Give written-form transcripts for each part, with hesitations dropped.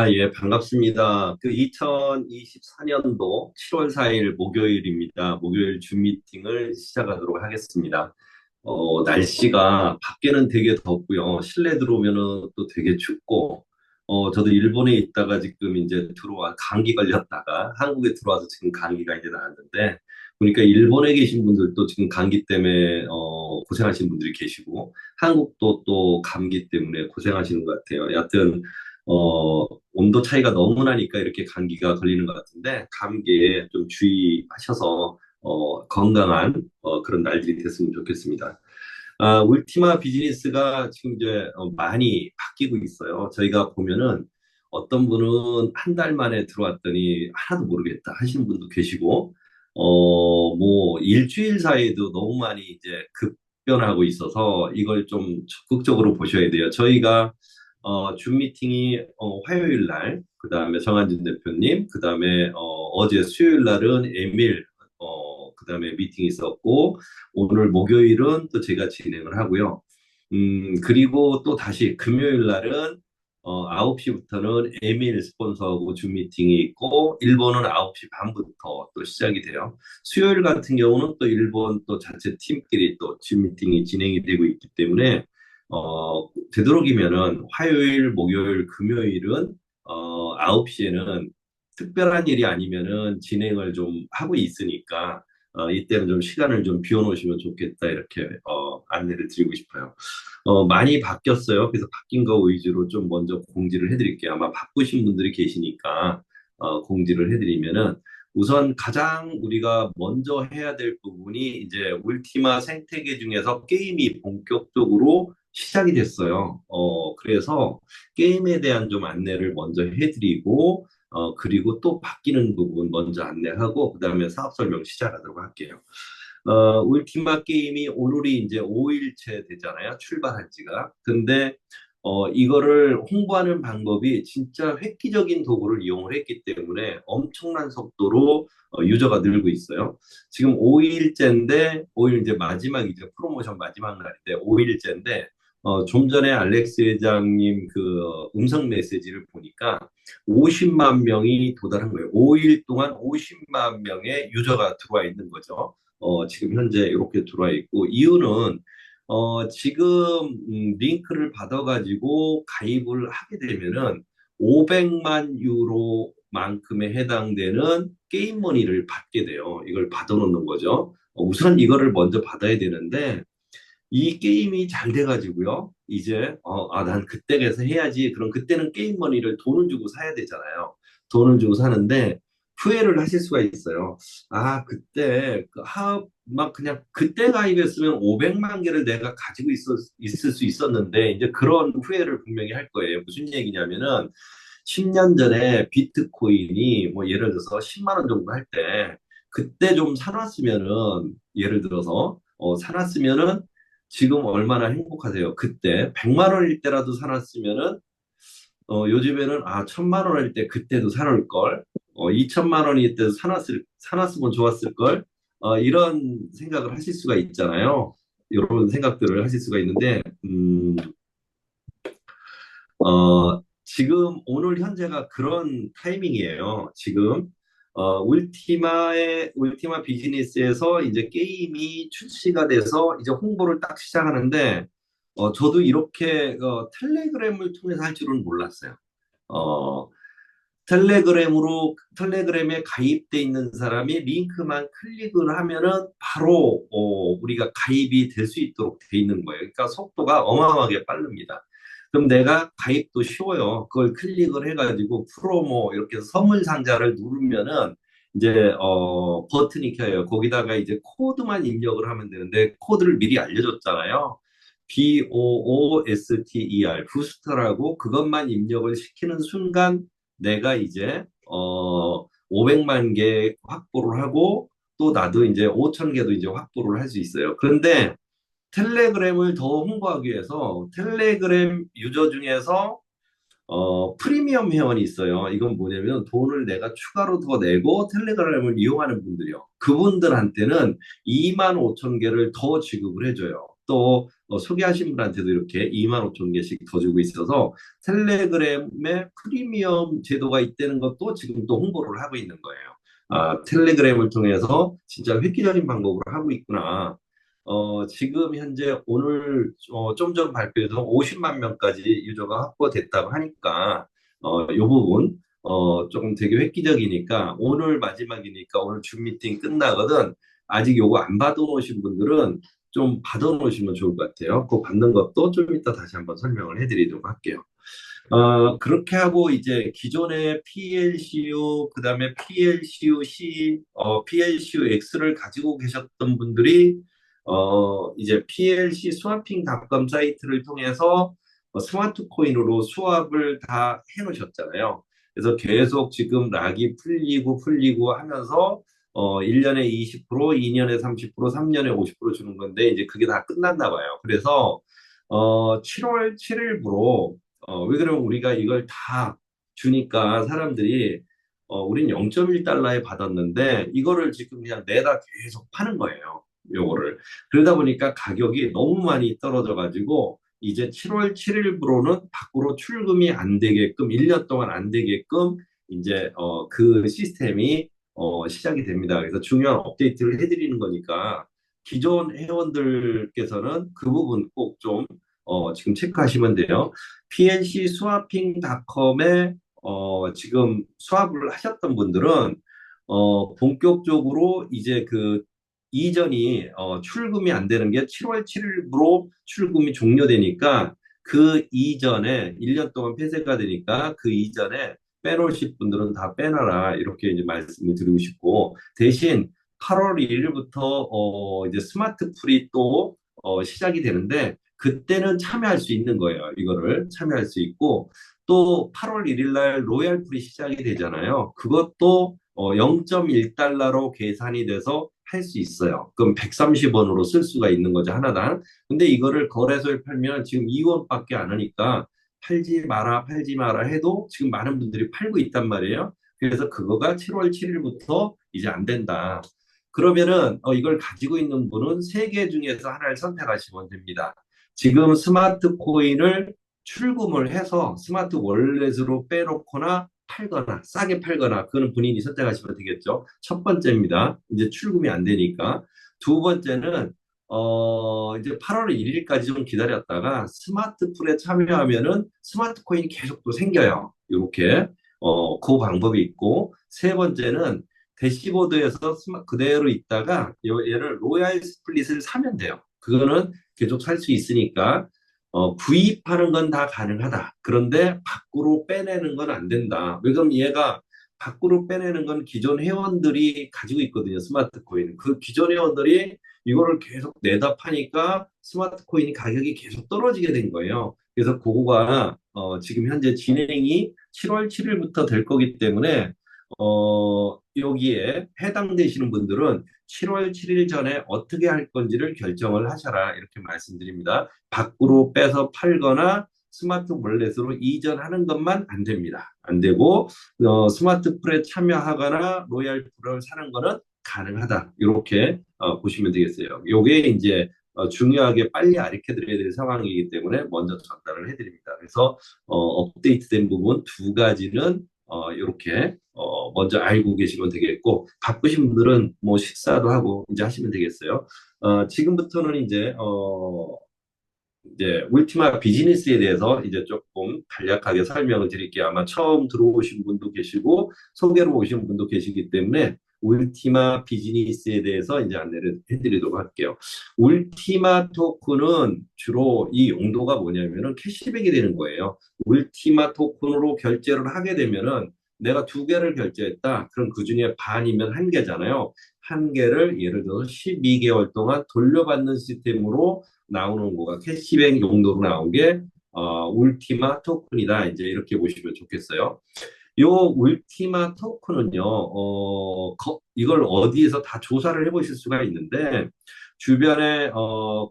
예, 반갑습니다. 2024년도 7월 4일 목요일입니다. 목요일 줌 미팅을 시작하도록 하겠습니다. 날씨가 밖에는 되게 덥고요. 실내 들어오면은 또 되게 춥고, 저도 일본에 있다가 지금 이제 감기 걸렸다가 한국에 들어와서 지금 감기가 이제 나왔는데, 보니까 일본에 계신 분들도 지금 감기 때문에, 고생하시는 분들이 계시고, 한국도 또 감기 때문에 고생하시는 것 같아요. 여하튼, 온도 차이가 너무 나니까 이렇게 감기가 걸리는 것 같은데, 감기에 좀 주의하셔서, 건강한, 그런 날들이 됐으면 좋겠습니다. 울티마 비즈니스가 지금 이제 많이 바뀌고 있어요. 저희가 보면은 어떤 분은 한 달 만에 들어왔더니 하나도 모르겠다 하시는 분도 계시고, 뭐 일주일 사이에도 너무 많이 이제 급변하고 있어서 이걸 좀 적극적으로 보셔야 돼요. 저희가 줌 미팅이 화요일 날, 그 다음에 정한진 대표님, 그 다음에 어제 수요일 날은 에밀, 그 다음에 미팅이 있었고, 오늘 목요일은 또 제가 진행을 하고요. 그리고 또 다시 금요일 날은 9시부터는 에밀 스폰서하고 줌 미팅이 있고, 일본은 9시 반부터 또 시작이 돼요. 수요일 같은 경우는 또 일본 또 자체 팀끼리 또 줌 미팅이 진행이 되고 있기 때문에, 되도록이면은 화요일, 목요일, 금요일은 9시에는 특별한 일이 아니면은 진행을 좀 하고 있으니까 이때는 좀 시간을 좀 비워놓으시면 좋겠다 이렇게 안내를 드리고 싶어요. 많이 바뀌었어요. 그래서 바뀐 거 위주로 좀 먼저 공지를 해드릴게요. 아마 바쁘신 분들이 계시니까 공지를 해드리면은 우선 가장 우리가 먼저 해야 될 부분이 이제 울티마 생태계 중에서 게임이 본격적으로 시작이 됐어요. 그래서 게임에 대한 좀 안내를 먼저 해드리고, 그리고 또 바뀌는 부분 먼저 안내하고, 그 다음에 사업 설명 시작하도록 할게요. 울티마 게임이 오늘이 이제 5일째 되잖아요. 출발한 지가. 근데 이거를 홍보하는 방법이 진짜 획기적인 도구를 이용을 했기 때문에 엄청난 속도로 유저가 늘고 있어요. 지금 5일째인데, 5일 이제 마지막이죠. 프로모션 마지막 날인데, 5일째인데, 좀 전에 알렉스 회장님 그 음성 메시지를 보니까 50만 명이 도달한 거예요. 5일 동안 50만 명의 유저가 들어와 있는 거죠. 지금 현재 이렇게 들어와 있고, 이유는 지금 링크를 받아가지고 가입을 하게 되면은 500만 유로만큼에 해당되는 게임 머니를 받게 돼요. 이걸 받아놓는 거죠. 우선 이거를 먼저 받아야 되는데, 이 게임이 잘 돼가지고요. 이제 난 그때 가서 해야지. 그럼 그때는 게임 머니를 돈을 주고 사야 되잖아요. 돈을 주고 사는데 후회를 하실 수가 있어요. 그때 막 그냥 그때 가입했으면 500만 개를 내가 가지고 있을 수 있었는데 이제 그런 후회를 분명히 할 거예요. 무슨 얘기냐면은 10년 전에 비트코인이 뭐 예를 들어서 10만 원 정도 할 때 그때 좀 사놨으면은 예를 들어서 사놨으면은 지금 얼마나 행복하세요? 그때 100만 원일 때라도 사놨으면은 요즘에는 1000만 원일 때 그때도 사놓을 걸, 2000만 원일 때도 사놨으면 좋았을 걸, 이런 생각을 하실 수가 있잖아요. 이런 생각들을 하실 수가 있는데, 지금 오늘 현재가 그런 타이밍이에요. 지금 울티마 비즈니스에서 이제 게임이 출시가 돼서 이제 홍보를 딱 시작하는데, 저도 이렇게 텔레그램을 통해서 할 줄은 몰랐어요. 어, 텔레그램에 가입돼 있는 사람이 링크만 클릭을 하면은 바로 우리가 가입이 될 수 있도록 돼 있는 거예요. 그러니까 속도가 어마어마하게 빠릅니다. 그럼 내가 가입도 쉬워요. 그걸 클릭을 해가지고 프로모 이렇게 해서 선물 상자를 누르면은 이제 버튼이 켜요. 거기다가 이제 코드만 입력을 하면 되는데 코드를 미리 알려줬잖아요. BOOSTER 부스터라고 그것만 입력을 시키는 순간 내가 이제 500만 개 확보를 하고 또 나도 이제 5천 개도 이제 확보를 할 수 있어요. 그런데 텔레그램을 더 홍보하기 위해서 텔레그램 유저 중에서 프리미엄 회원이 있어요. 이건 뭐냐면 돈을 내가 추가로 더 내고 텔레그램을 이용하는 분들이요. 그분들한테는 2만 5천 개를 더 지급을 해줘요. 또 소개하신 분한테도 이렇게 2만 5천 개씩 더 주고 있어서 텔레그램에 프리미엄 제도가 있다는 것도 지금 또 홍보를 하고 있는 거예요. 아, 텔레그램을 통해서 진짜 획기적인 방법으로 하고 있구나. 지금 현재 오늘 좀 전 발표에서 50만 명까지 유저가 확보됐다고 하니까 이 부분 조금 되게 획기적이니까 오늘 마지막이니까 오늘 줌 미팅 끝나거든. 아직 요거 안 받아놓으신 분들은 좀 받아놓으시면 좋을 것 같아요. 그 받는 것도 좀 이따 다시 한번 설명을 해드리도록 할게요. 그렇게 하고 이제 기존의 PLCU, 그다음에 PLCU-C, PLCU-X를 가지고 계셨던 분들이 이제 PLC 스와핑닷컴 사이트를 통해서 스마트 코인으로 수합을 다 해놓으셨잖아요. 그래서 계속 지금 락이 풀리고 하면서 1년에 20%, 2년에 30%, 3년에 50% 주는 건데 이제 그게 다 끝났나 봐요. 그래서 7월 7일부로 왜 그러면 우리가 이걸 다 주니까 사람들이 우린 0.1달러에 받았는데 이거를 지금 그냥 내다 계속 파는 거예요. 요거를. 그러다 보니까 가격이 너무 많이 떨어져 가지고 이제 7월 7일부로는 밖으로 출금이 안 되게끔 1년 동안 안 되게끔 이제 그 시스템이 시작이 됩니다. 그래서 중요한 업데이트를 해드리는 거니까 기존 회원들께서는 그 부분 꼭좀 지금 체크하시면 돼요. PNC 스와핑닷컴에 지금 수합을 하셨던 분들은 본격적으로 이제 그 이전이 출금이 안 되는 게 7월 7일부로 출금이 종료되니까 그 이전에 1년 동안 폐쇄가 되니까 그 이전에 빼놓으실 분들은 다 빼놔라 이렇게 이제 말씀을 드리고 싶고 대신 8월 1일부터 이제 스마트 풀이 또 시작이 되는데 그때는 참여할 수 있는 거예요. 이거를 참여할 수 있고 또 8월 1일 날 로얄 풀이 시작이 되잖아요. 그것도 0.1달러로 계산이 돼서 할 수 있어요. 그럼 130원으로 쓸 수가 있는 거죠, 하나당. 근데 이거를 거래소에 팔면 지금 2원밖에 안 하니까 팔지 마라 해도 지금 많은 분들이 팔고 있단 말이에요. 그래서 그거가 7월 7일부터 이제 안 된다. 그러면은 이걸 가지고 있는 분은 세 개 중에서 하나를 선택하시면 됩니다. 지금 스마트 코인을 출금을 해서 스마트 월렛으로 빼놓거나 팔거나 싸게 팔거나 그거는 본인이 선택하시면 되겠죠. 첫 번째입니다. 이제 출금이 안 되니까. 두 번째는 이제 8월 1일까지 좀 기다렸다가 스마트 풀에 참여하면은 스마트 코인이 계속 또 생겨요. 이렇게 그 방법이 있고 세 번째는 대시보드에서 그대로 있다가 얘를 로얄 스플릿을 사면 돼요. 그거는 계속 살 수 있으니까 구입하는 건 다 가능하다. 그런데 밖으로 빼내는 건 안 된다. 왜 그럼 얘가 밖으로 빼내는 건 기존 회원들이 가지고 있거든요. 스마트 코인. 그 기존 회원들이 이거를 계속 내다 파니까 스마트 코인 가격이 계속 떨어지게 된 거예요. 그래서 그거가 지금 현재 진행이 7월 7일부터 될 거기 때문에 여기에 해당되시는 분들은 7월 7일 전에 어떻게 할 건지를 결정을 하셔라 이렇게 말씀드립니다. 밖으로 빼서 팔거나 스마트 월렛으로 이전하는 것만 안 됩니다. 안 되고 스마트 풀에 참여하거나 로얄 풀을 사는 거는 가능하다. 이렇게 보시면 되겠어요. 요게 이제 중요하게 빨리 알려 드려야 될 상황이기 때문에 먼저 전달을 해드립니다. 그래서 업데이트된 부분 두 가지는 이렇게 먼저 알고 계시면 되겠고 바쁘신 분들은 뭐 식사도 하고 이제 하시면 되겠어요. 지금부터는 이제 울티마 비즈니스에 대해서 이제 조금 간략하게 설명을 드릴게요. 아마 처음 들어오신 분도 계시고 소개로 오신 분도 계시기 때문에 울티마 비즈니스에 대해서 이제 안내를 해드리도록 할게요. 울티마 토큰은 주로 이 용도가 뭐냐면은 캐시백이 되는 거예요. 울티마 토큰으로 결제를 하게 되면은 내가 두 개를 결제했다. 그럼 그 중에 반이면 한 개잖아요. 한 개를 예를 들어서 12개월 동안 돌려받는 시스템으로 나오는 거가 캐시백 용도로 나온 게 울티마 토큰이다. 이제 이렇게 보시면 좋겠어요. 요 울티마 토큰은요, 이걸 어디에서 다 조사를 해보실 수가 있는데, 주변에,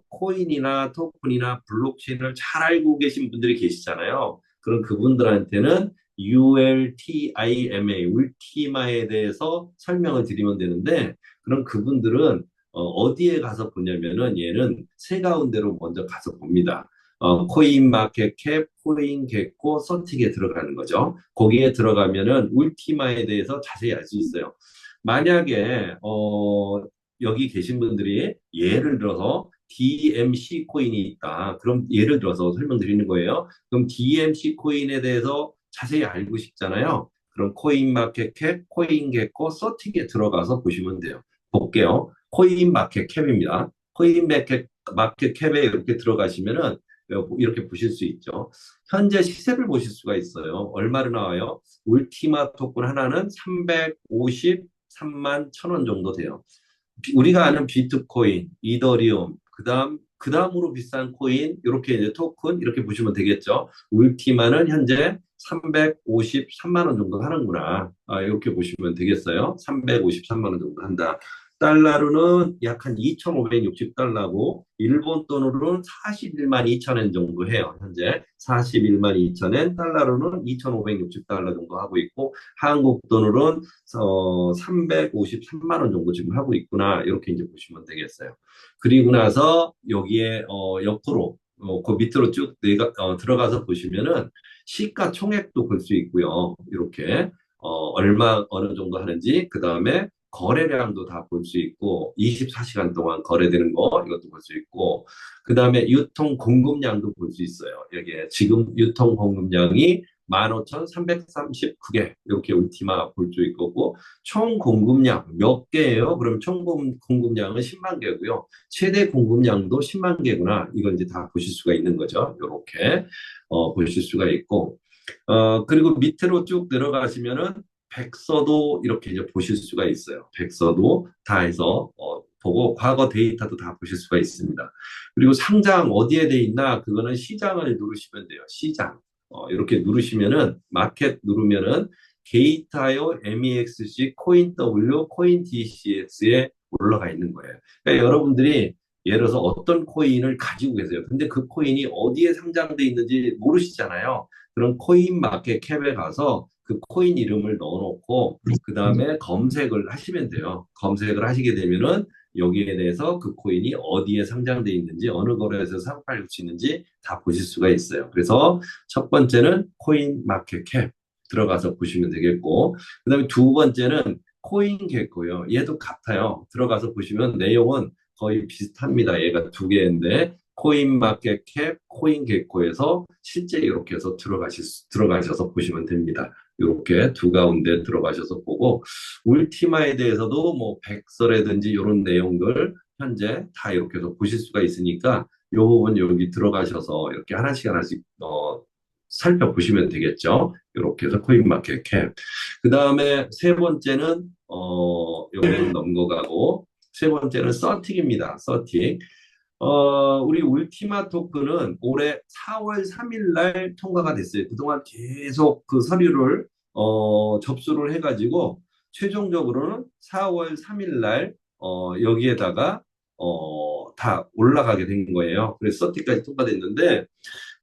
코인이나 토큰이나 블록체인을 잘 알고 계신 분들이 계시잖아요. 그럼 그분들한테는 ULTIMA, 울티마에 대해서 설명을 드리면 되는데, 그럼 그분들은 어디에 가서 보냐면은 얘는 세 가운데로 먼저 가서 봅니다. 코인 마켓 캡, 코인 개코, 서틱에 들어가는 거죠. 거기에 들어가면은 울티마에 대해서 자세히 알 수 있어요. 만약에 여기 계신 분들이 예를 들어서 DMC 코인이 있다. 그럼 예를 들어서 설명드리는 거예요. 그럼 DMC 코인에 대해서 자세히 알고 싶잖아요. 그럼 코인 마켓 캡, 코인 개코, 서틱에 들어가서 보시면 돼요. 볼게요. 코인 마켓 캡입니다. 코인 마켓 캡에 이렇게 들어가시면은 이렇게 보실 수 있죠. 현재 시세를 보실 수가 있어요. 얼마로 나와요? 울티마 토큰 하나는 353만 1,000원 정도 돼요. 우리가 아는 비트코인, 이더리움, 그다음으로 비싼 코인, 이렇게 이제 토큰 이렇게 보시면 되겠죠. 울티마는 현재 353만 원 정도 하는구나. 이렇게 보시면 되겠어요. 353만 원 정도 한다. 달러로는 약 한 2,560달러고 일본 돈으로는 41만 2천 엔 정도 해요. 현재 41만 2천 엔, 달러로는 2,560달러 정도 하고 있고 한국 돈으로는 353만 원 정도 지금 하고 있구나. 이렇게 이제 보시면 되겠어요. 그리고 나서 여기에 옆으로 그 밑으로 쭉 들어가서 보시면은 시가총액도 볼 수 있고요. 이렇게 얼마 어느 정도 하는지 그 다음에 거래량도 다 볼 수 있고 24시간 동안 거래되는 거 이것도 볼 수 있고 그 다음에 유통 공급량도 볼 수 있어요. 여기에 지금 유통 공급량이 15,339개 이렇게 울티마 볼 수 있고 총 공급량 몇 개예요? 그럼 총 공급량은 10만 개고요. 최대 공급량도 10만 개구나. 이건 이제 다 보실 수가 있는 거죠. 이렇게 보실 수가 있고 그리고 밑으로 쭉 내려가시면은 백서도 이렇게 이제 보실 수가 있어요. 백서도 다 해서 보고 과거 데이터도 다 보실 수가 있습니다. 그리고 상장 어디에 돼 있나 그거는 시장을 누르시면 돼요. 시장 이렇게 누르시면은 마켓 누르면은 게이타요 MEXC 코인 W 코인 DCX에 올라가 있는 거예요. 그러니까 여러분들이 예를 들어서 어떤 코인을 가지고 계세요. 근데 그 코인이 어디에 상장돼 있는지 모르시잖아요. 그럼 코인 마켓 캡에 가서 그 코인 이름을 넣어놓고 그 다음에 검색을 하시면 돼요. 검색을 하시게 되면은 여기에 대해서 그 코인이 어디에 상장돼 있는지 어느 거래소에서 사고 팔릴 수 있는지 다 보실 수가 있어요. 그래서 첫 번째는 코인 마켓 캡 들어가서 보시면 되겠고 그다음에 두 번째는 코인 개코요. 얘도 같아요. 들어가서 보시면 내용은 거의 비슷합니다. 얘가 두 개인데 코인 마켓 캡, 코인 개코에서 실제 이렇게 해서 들어가셔서 보시면 됩니다. 이렇게 두 가운데 들어가셔서 보고 울티마에 대해서도 뭐 백서라든지 이런 내용들 현재 다 이렇게 해서 보실 수가 있으니까 이 부분 여기 들어가셔서 이렇게 하나씩 하나씩 살펴보시면 되겠죠. 이렇게 해서 코인 마켓 캡. 그 다음에 세 번째는 여기는 넘어가고 세 번째는 서틱입니다. 서틱. 우리 울티마 토큰은 올해 4월 3일 날 통과가 됐어요. 그동안 계속 그 서류를 접수를 해가지고 최종적으로는 4월 3일 날 여기에다가 다 올라가게 된 거예요. 그래서 서티까지 통과됐는데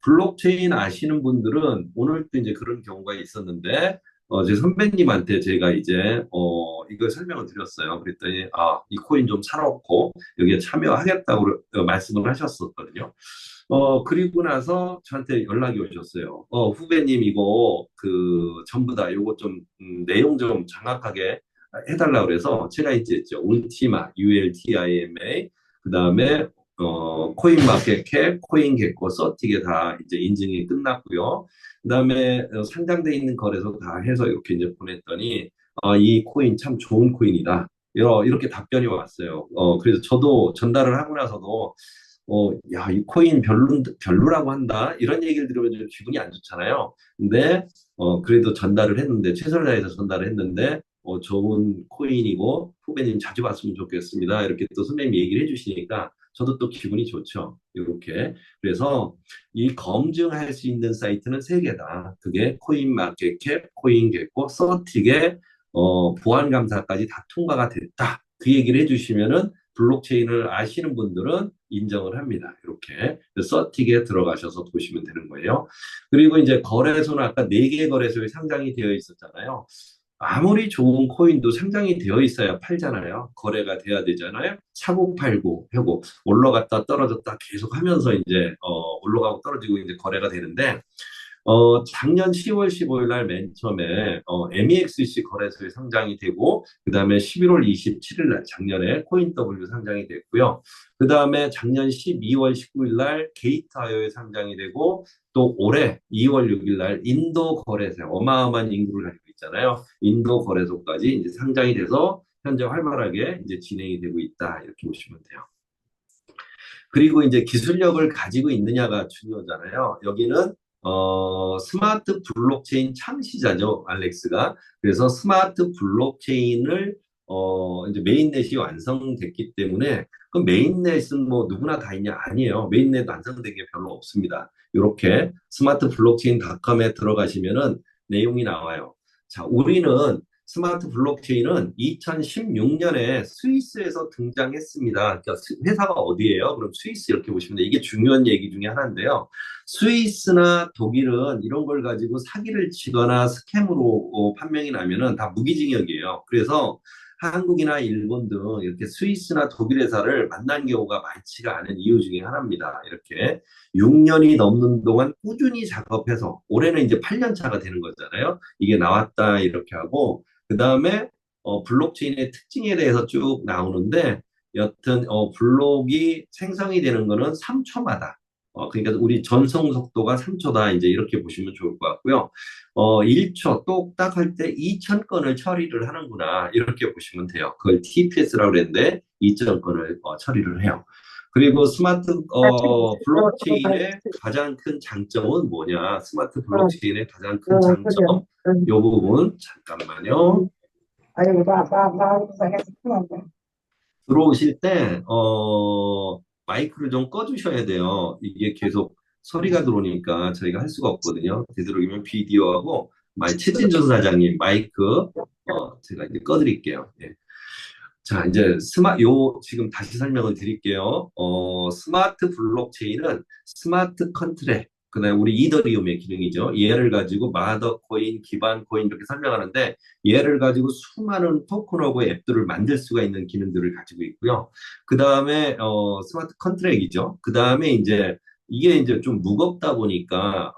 블록체인 아시는 분들은 오늘도 이제 그런 경우가 있었는데 제 선배님한테 제가 이제 이걸 설명을 드렸어요. 그랬더니 이 코인 좀 사놓고 여기에 참여하겠다고 말씀을 하셨었거든요. 그리고 나서 저한테 연락이 오셨어요. 후배님 이거 그 전부 다 요거 좀 내용 좀 정확하게 해달라 그래서 제가 이제 했죠. 울티마, ULTIMA, 그 다음에 코인 마켓 캡, 코인 개코, 서틱에 다 이제 인증이 끝났고요. 그 다음에 상장돼 있는 거래소 다 해서 이렇게 이제 보냈더니 이 코인 참 좋은 코인이다. 이렇게 답변이 왔어요. 그래서 저도 전달을 하고 나서도 야, 이 코인 별로라고 한다. 이런 얘기를 들으면 좀 기분이 안 좋잖아요. 근데, 그래도 전달을 했는데, 최선을 다해서 전달을 했는데, 좋은 코인이고, 후배님 자주 봤으면 좋겠습니다. 이렇게 또 선생님이 얘기를 해주시니까, 저도 또 기분이 좋죠. 이렇게. 그래서 이 검증할 수 있는 사이트는 세 개다. 그게 코인 마켓캡, 코인 개코, 서틱의 보안 감사까지 다 통과가 됐다. 그 얘기를 해주시면은 블록체인을 아시는 분들은 인정을 합니다. 이렇게 서틱에 들어가셔서 보시면 되는 거예요. 그리고 이제 거래소는 아까 4개 거래소에 상장이 되어 있었잖아요. 아무리 좋은 코인도 상장이 되어 있어야 팔잖아요. 거래가 돼야 되잖아요. 사고 팔고 하고 올라갔다 떨어졌다 계속 하면서 이제 올라가고 떨어지고 이제 거래가 되는데 작년 10월 15일 날 맨 처음에 MEXC 거래소에 상장이 되고 그다음에 11월 27일 날 작년에 코인 W 상장이 됐고요. 그다음에 작년 12월 19일 날 게이트아이오에 상장이 되고 또 올해 2월 6일 날 인도 거래소 어마어마한 인구를 가지고 있잖아요. 인도 거래소까지 이제 상장이 돼서 현재 활발하게 이제 진행이 되고 있다 이렇게 보시면 돼요. 그리고 이제 기술력을 가지고 있느냐가 중요하잖아요. 여기는 스마트 블록체인 창시자죠, 알렉스가. 그래서 스마트 블록체인을 이제 메인넷이 완성됐기 때문에 그 메인넷은 뭐 누구나 다 있냐? 아니에요. 메인넷 완성된 게 별로 없습니다. 이렇게 스마트 블록체인닷컴에 들어가시면은 내용이 나와요. 자, 우리는 스마트 블록체인은 2016년에 스위스에서 등장했습니다. 그러니까 회사가 어디예요? 그럼 스위스 이렇게 보시면 돼요. 이게 중요한 얘기 중에 하나인데요. 스위스나 독일은 이런 걸 가지고 사기를 치거나 스캠으로 판명이 나면은 다 무기징역이에요. 그래서 한국이나 일본 등 이렇게 스위스나 독일 회사를 만난 경우가 많지가 않은 이유 중에 하나입니다. 이렇게 6년이 넘는 동안 꾸준히 작업해서 올해는 이제 8년 차가 되는 거잖아요. 이게 나왔다 이렇게 하고 그 다음에 블록체인의 특징에 대해서 쭉 나오는데 여튼 블록이 생성이 되는 거는 3초마다 그러니까 우리 전송 속도가 3초다 이제 이렇게 보시면 좋을 것 같고요. 1초 똑딱 할 때 2,000건을 처리를 하는구나 이렇게 보시면 돼요. 그걸 TPS라고 그랬는데 2,000건을 처리를 해요. 그리고 스마트 블록체인의 가장 큰 장점은 뭐냐? 스마트 블록체인의 가장 큰 장점 이 부분 잠깐만요. 들어오실 때 마이크를 좀 꺼주셔야 돼요. 이게 계속 소리가 들어오니까 저희가 할 수가 없거든요. 되도록이면 비디오하고 최진준 사장님 마이크 제가 이제 꺼드릴게요. 예. 자, 이제 지금 다시 설명을 드릴게요. 스마트 블록체인은 스마트 컨트랙, 그다음에 우리 이더리움의 기능이죠. 얘를 가지고 마더 코인, 기반 코인 이렇게 설명하는데 얘를 가지고 수많은 토큰하고 앱들을 만들 수가 있는 기능들을 가지고 있고요. 그다음에 스마트 컨트랙이죠. 그다음에 이제 이게 이제 좀 무겁다 보니까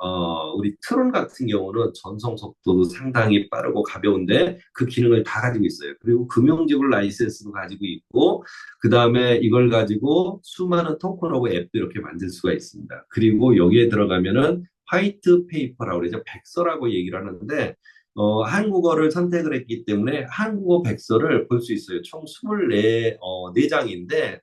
우리 트론 같은 경우는 전송 속도도 상당히 빠르고 가벼운데 그 기능을 다 가지고 있어요. 그리고 금융지불 라이센스도 가지고 있고 그다음에 이걸 가지고 수많은 토큰하고 앱도 이렇게 만들 수가 있습니다. 그리고 여기에 들어가면은 화이트 페이퍼라고 그러죠. 백서라고 얘기를 하는데 한국어를 선택을 했기 때문에 한국어 백서를 볼 수 있어요. 총 24, 4장인데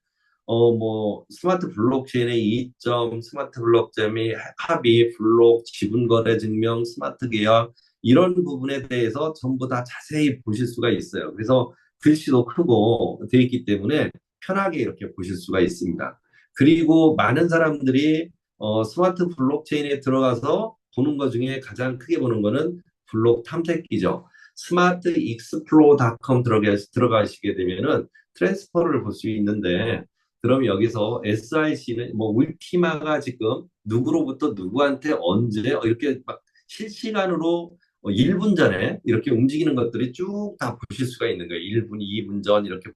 뭐 스마트 블록체인의 이점, 스마트 블록체인의 합의, 블록, 지분거래 증명, 스마트 계약 이런 부분에 대해서 전부 다 자세히 보실 수가 있어요. 그래서 글씨도 크고 되어 있기 때문에 편하게 이렇게 보실 수가 있습니다. 그리고 많은 사람들이 스마트 블록체인에 들어가서 보는 것 중에 가장 크게 보는 거는 블록 탐색기죠. 스마트 익스플로어닷컴 들어가시게 되면은 트랜스퍼를 볼 수 있는데 그럼 여기서 SIC는 뭐 울티마가 지금 누구로부터 누구한테 언제 이렇게 막 실시간으로 1분 전에 이렇게 움직이는 것들이 쭉 다 보실 수가 있는 거예요. 1분, 2분 전 이렇게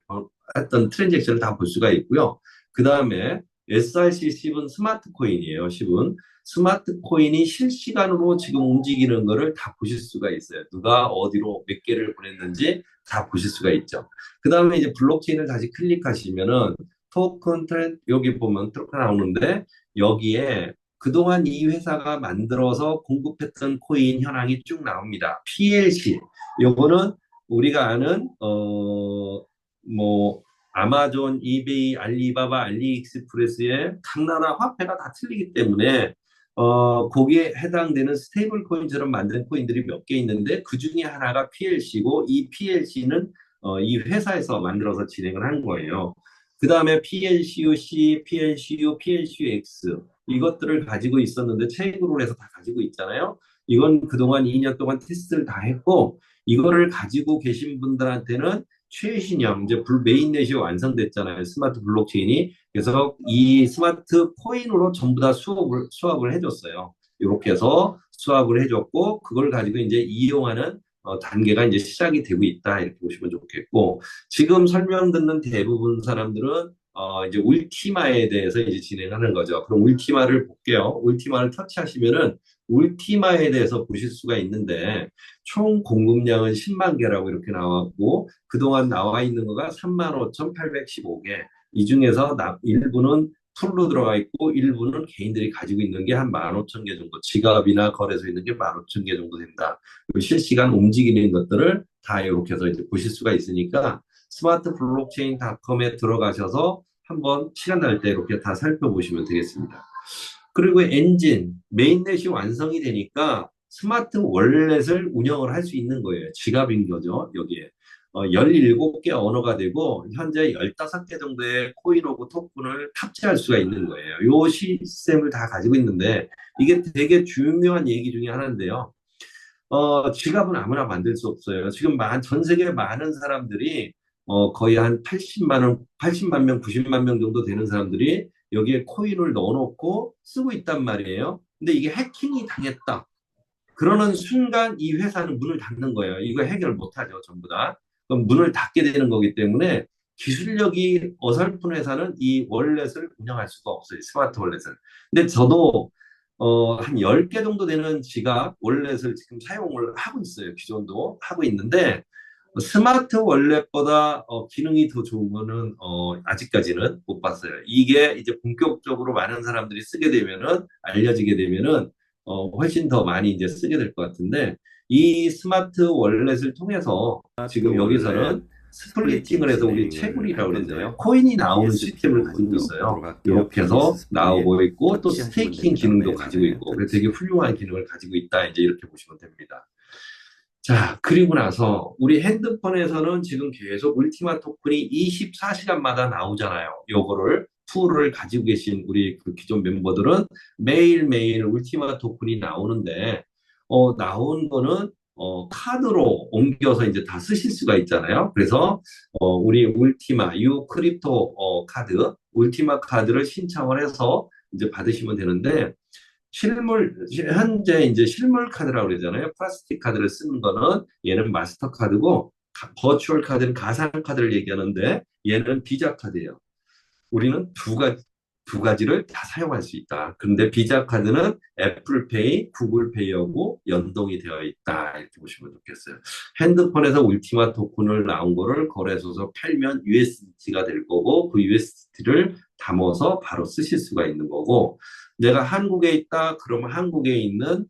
했던 트랜잭션을 다 볼 수가 있고요. 그 다음에 SIC 10은 스마트 코인이에요. 10은 스마트 코인이 실시간으로 지금 움직이는 거를 다 보실 수가 있어요. 누가 어디로 몇 개를 보냈는지 다 보실 수가 있죠. 그 다음에 이제 블록체인을 다시 클릭하시면은 토큰 트렌드 여기 보면 토큰 나오는데 여기에 그동안 이 회사가 만들어서 공급했던 코인 현황이 쭉 나옵니다. PLC 요거는 우리가 아는 뭐 아마존, 이베이, 알리바바, 알리익스프레스의 각 나라 화폐가 다 틀리기 때문에 거기에 해당되는 스테이블 코인처럼 만든 코인들이 몇 개 있는데 그 중에 하나가 PLC고 이 PLC는 이 회사에서 만들어서 진행을 한 거예요. 그 다음에 PLCUC, PLCU, PLCUX 이것들을 가지고 있었는데 체그룹 해서 다 가지고 있잖아요. 이건 그동안 2년 동안 테스트를 다 했고 이거를 가지고 계신 분들한테는 최신형 이제 메인넷이 완성됐잖아요. 스마트 블록체인이. 그래서 이 스마트 코인으로 전부 다 수합을 해줬어요. 이렇게 해서 수합을 해줬고 그걸 가지고 이제 이용하는 단계가 이제 시작이 되고 있다 이렇게 보시면 좋겠고 지금 설명 듣는 대부분 사람들은 이제 울티마에 대해서 이제 진행하는 거죠. 그럼 울티마를 볼게요. 울티마를 터치하시면은 울티마에 대해서 보실 수가 있는데 총 공급량은 10만 개라고 이렇게 나왔고 그동안 나와 있는 거가 35,815개. 이 중에서 일부는 풀로 들어가 있고 일부는 개인들이 가지고 있는 게 한 15,000개 정도 지갑이나 거래소에 있는 게 15,000개 정도 된다. 실시간 움직이는 것들을 다 이렇게 해서 이제 보실 수가 있으니까 스마트 블록체인닷컴에 들어가셔서 한번 시간 날 때 이렇게 다 살펴보시면 되겠습니다. 그리고 엔진, 메인넷이 완성이 되니까 스마트 월렛을 운영을 할 수 있는 거예요. 지갑인 거죠, 여기에. 17개 언어가 되고 현재 15개 정도의 코인하고 토큰을 탑재할 수가 있는 거예요. 이 시스템을 다 가지고 있는데 이게 되게 중요한 얘기 중에 하나인데요. 지갑은 아무나 만들 수 없어요. 지금 전 세계 많은 사람들이 거의 한 80만 명, 90만 명 정도 되는 사람들이 여기에 코인을 넣어놓고 쓰고 있단 말이에요. 근데 이게 해킹이 당했다. 그러는 순간 이 회사는 문을 닫는 거예요. 이거 해결 못하죠, 전부 다. 그럼 문을 닫게 되는 거기 때문에 기술력이 어설픈 회사는 이 월렛을 운영할 수가 없어요. 스마트 월렛을. 근데 저도 한 10개 정도 되는 지갑 월렛을 지금 사용을 하고 있어요. 기존도 하고 있는데 스마트 월렛보다 기능이 더 좋은 거는 아직까지는 못 봤어요. 이게 이제 본격적으로 많은 사람들이 쓰게 되면은 알려지게 되면은 훨씬 더 많이 이제 쓰게 될 것 같은데 이 스마트 월렛을 통해서 지금 여기서는 스플리팅을 해서 우리 채굴이라고 그러잖아요. 코인이 나오는 시스템을 가지고 있어요. 이렇게 해서 나오고 있고 또 스테이킹 기능도 가지고 있고 그래서 되게 훌륭한 기능을 가지고 있다 이제 이렇게 보시면 됩니다. 자, 그리고 나서 우리 핸드폰에서는 지금 계속 울티마 토큰이 24시간마다 나오잖아요. 요거를 툴을 가지고 계신 우리 그 기존 멤버들은 매일매일 울티마 토큰이 나오는데 나온 거는 카드로 옮겨서 이제 다 쓰실 수가 있잖아요. 그래서 우리 울티마 유 크립토 카드 울티마 카드를 신청을 해서 이제 받으시면 되는데 현재 이제 실물 카드라고 그러잖아요. 플라스틱 카드를 쓰는 거는 얘는 마스터 카드고, 버추얼 카드는 가상 카드를 얘기하는데, 얘는 비자 카드예요. 우리는 두 가지를 다 사용할 수 있다. 그런데 비자 카드는 애플페이, 구글페이하고 연동이 되어 있다. 이렇게 보시면 좋겠어요. 핸드폰에서 울티마 토큰을 나온 거를 거래소에서 팔면 USDT가 될 거고, 그 USDT를 담아서 바로 쓰실 수가 있는 거고, 내가 한국에 있다, 그러면 한국에 있는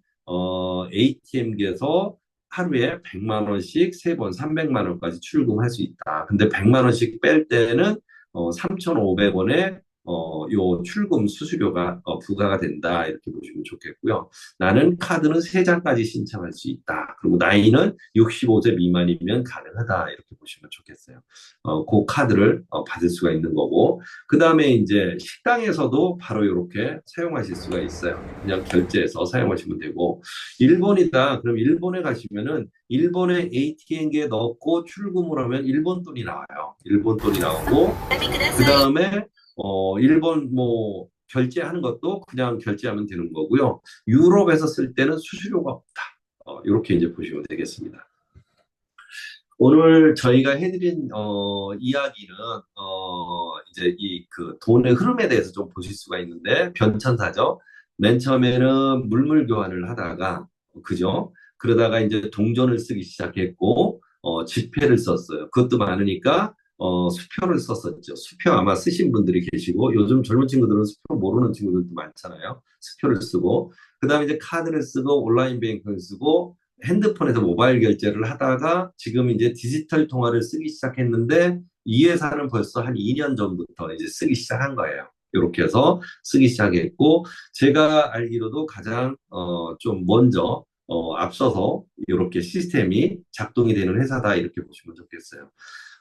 ATM기에서 하루에 100만 원씩 3번 300만 원까지 출금할 수 있다. 근데 100만 원씩 뺄 때는 3,500원에 요 출금 수수료가 부과가 된다 이렇게 보시면 좋겠고요. 나는 카드는 3장까지 신청할 수 있다. 그리고 나이는 65세 미만이면 가능하다 이렇게 보시면 좋겠어요. 그 카드를 받을 수가 있는 거고 그 다음에 이제 식당에서도 바로 이렇게 사용하실 수가 있어요. 그냥 결제해서 사용하시면 되고 일본이다. 그럼 일본에 가시면은 일본의 ATM기에 넣고 출금을 하면 일본 돈이 나와요. 일본 돈이 나오고 그 다음에 일본 뭐 결제하는 것도 그냥 결제하면 되는 거고요. 유럽에서 쓸 때는 수수료가 없다. 이렇게 이제 보시면 되겠습니다. 오늘 저희가 해드린 이야기는 이제 이 그 돈의 흐름에 대해서 좀 보실 수가 있는데 변천사죠. 맨 처음에는 물물 교환을 하다가 그죠? 그러다가 이제 동전을 쓰기 시작했고 지폐를 썼어요. 그것도 많으니까 수표를 썼었죠. 수표 아마 쓰신 분들이 계시고 요즘 젊은 친구들은 수표 모르는 친구들도 많잖아요. 수표를 쓰고 그다음에 이제 카드를 쓰고 온라인 뱅킹을 쓰고 핸드폰에서 모바일 결제를 하다가 지금 이제 디지털 통화를 쓰기 시작했는데 이 회사는 벌써 한 2년 전부터 이제 쓰기 시작한 거예요. 이렇게 해서 쓰기 시작했고 제가 알기로도 가장 좀 먼저 앞서서 이렇게 시스템이 작동이 되는 회사다 이렇게 보시면 좋겠어요.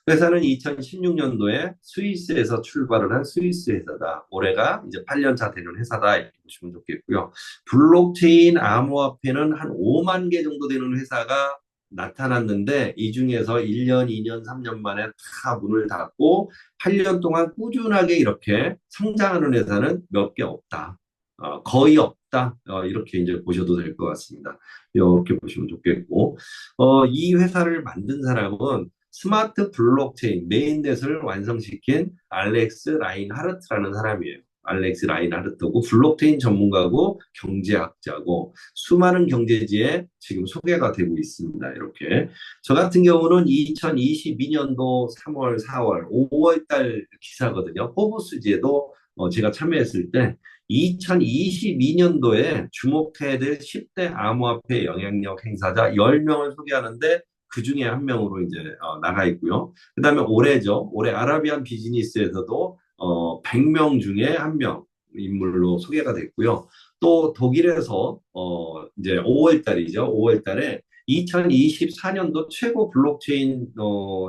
회사는 2016년도에 스위스에서 출발을 한 스위스 회사다. 올해가 이제 8년 차 되는 회사다. 이렇게 보시면 좋겠고요. 블록체인 암호화폐는 한 5만 개 정도 되는 회사가 나타났는데 이 중에서 1년, 2년, 3년 만에 다 문을 닫고 8년 동안 꾸준하게 이렇게 성장하는 회사는 몇 개 없다. 거의 없다. 이렇게 이제 보셔도 될 것 같습니다. 이렇게 보시면 좋겠고, 이 회사를 만든 사람은 스마트 블록체인 메인넷을 완성시킨 알렉스 라인하르트라는 사람이에요. 알렉스 라인하르트고 블록체인 전문가고 경제학자고 수많은 경제지에 지금 소개가 되고 있습니다. 이렇게 저 같은 경우는 2022년도 3월, 4월, 5월 달 기사거든요. 포브스지에도 제가 참여했을 때 2022년도에 주목해야 될 10대 암호화폐 영향력 행사자 10명을 소개하는데 그 중에 한 명으로 이제 나가 있고요. 그 다음에 올해죠. 올해 아라비안 비즈니스에서도 100명 중에 한 명 인물로 소개가 됐고요. 또 독일에서 이제 5월 달이죠. 5월 달에 2024년도 최고 블록체인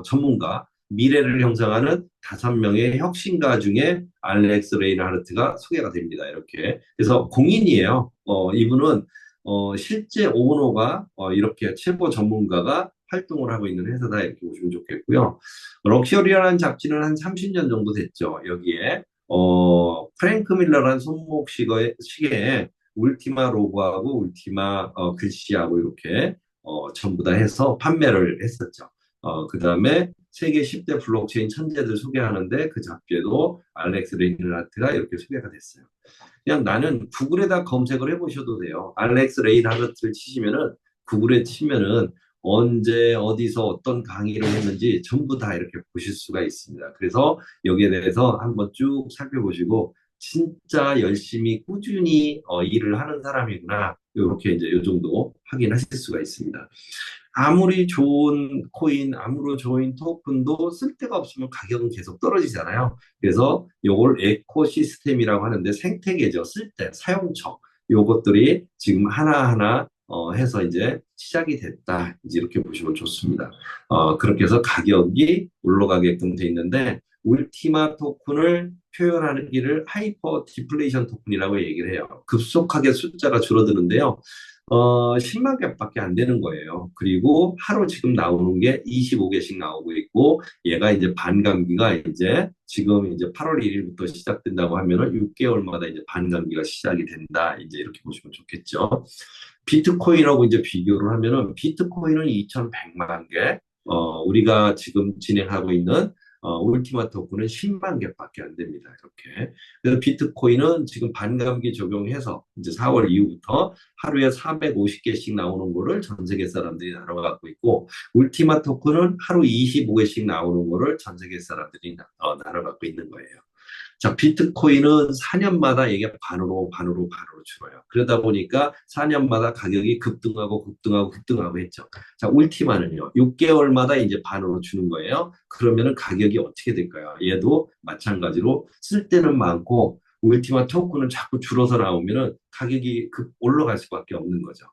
전문가 미래를 형성하는 5명의 혁신가 중에 알렉스 레인하르트가 소개가 됩니다. 이렇게. 그래서 공인이에요. 이분은 실제 오너가 이렇게 최고 전문가가 활동을 하고 있는 회사다 이렇게 보시면 좋겠고요. 럭셔리라는 잡지는 한 30년 정도 됐죠. 여기에 프랭크 밀러라는 시계에 울티마 로고하고 울티마 글씨하고 이렇게 전부 다 해서 판매를 했었죠. 그 다음에 세계 10대 블록체인 천재들 소개하는데 그 잡지에도 알렉스 레인하르트가 이렇게 소개가 됐어요. 그냥 나는 구글에다 검색을 해보셔도 돼요. 알렉스 레인하르트를 치시면은 구글에 치면은 언제 어디서 어떤 강의를 했는지 전부 다 이렇게 보실 수가 있습니다. 그래서 여기에 대해서 한번 쭉 살펴보시고 진짜 열심히 꾸준히 일을 하는 사람이구나. 이렇게 이제 요 정도 확인하실 수가 있습니다. 아무리 좋은 코인, 아무리 좋은 토큰도 쓸 데가 없으면 가격은 계속 떨어지잖아요. 그래서 요걸 에코시스템이라고 하는데 생태계죠. 쓸 때, 사용처. 요것들이 지금 하나하나 해서 이제 시작이 됐다. 이제 이렇게 보시면 좋습니다. 그렇게 해서 가격이 올라가게끔 돼 있는데 울티마 토큰을 표현하는 길을 하이퍼 디플레이션 토큰이라고 얘기를 해요. 급속하게 숫자가 줄어드는데요. 10만 개밖에 안 되는 거예요. 그리고 하루 지금 나오는 게 25개씩 나오고 있고, 얘가 이제 반감기가 이제 지금 이제 8월 1일부터 시작된다고 하면은 6개월마다 이제 반감기가 시작이 된다. 이제 이렇게 보시면 좋겠죠. 비트코인하고 이제 비교를 하면은 비트코인은 2,100만 개, 우리가 지금 진행하고 있는 울티마 토큰은 10만 개밖에 안 됩니다. 이렇게. 그래서 비트코인은 지금 반감기 적용해서 이제 4월 이후부터 하루에 450개씩 나오는 거를 전 세계 사람들이 나눠갖고 있고, 울티마 토큰은 하루 25개씩 나오는 거를 전 세계 사람들이 나눠갖고 있는 거예요. 자, 비트코인은 4년마다 이게 반으로 줄어요. 그러다 보니까 4년마다 가격이 급등하고 했죠. 자, 울티마는요, 6개월마다 이제 반으로 주는 거예요. 그러면은 가격이 어떻게 될까요? 얘도 마찬가지로 쓸 때는 많고, 울티마 토큰은 자꾸 줄어서 나오면은 가격이 급 올라갈 수밖에 없는 거죠.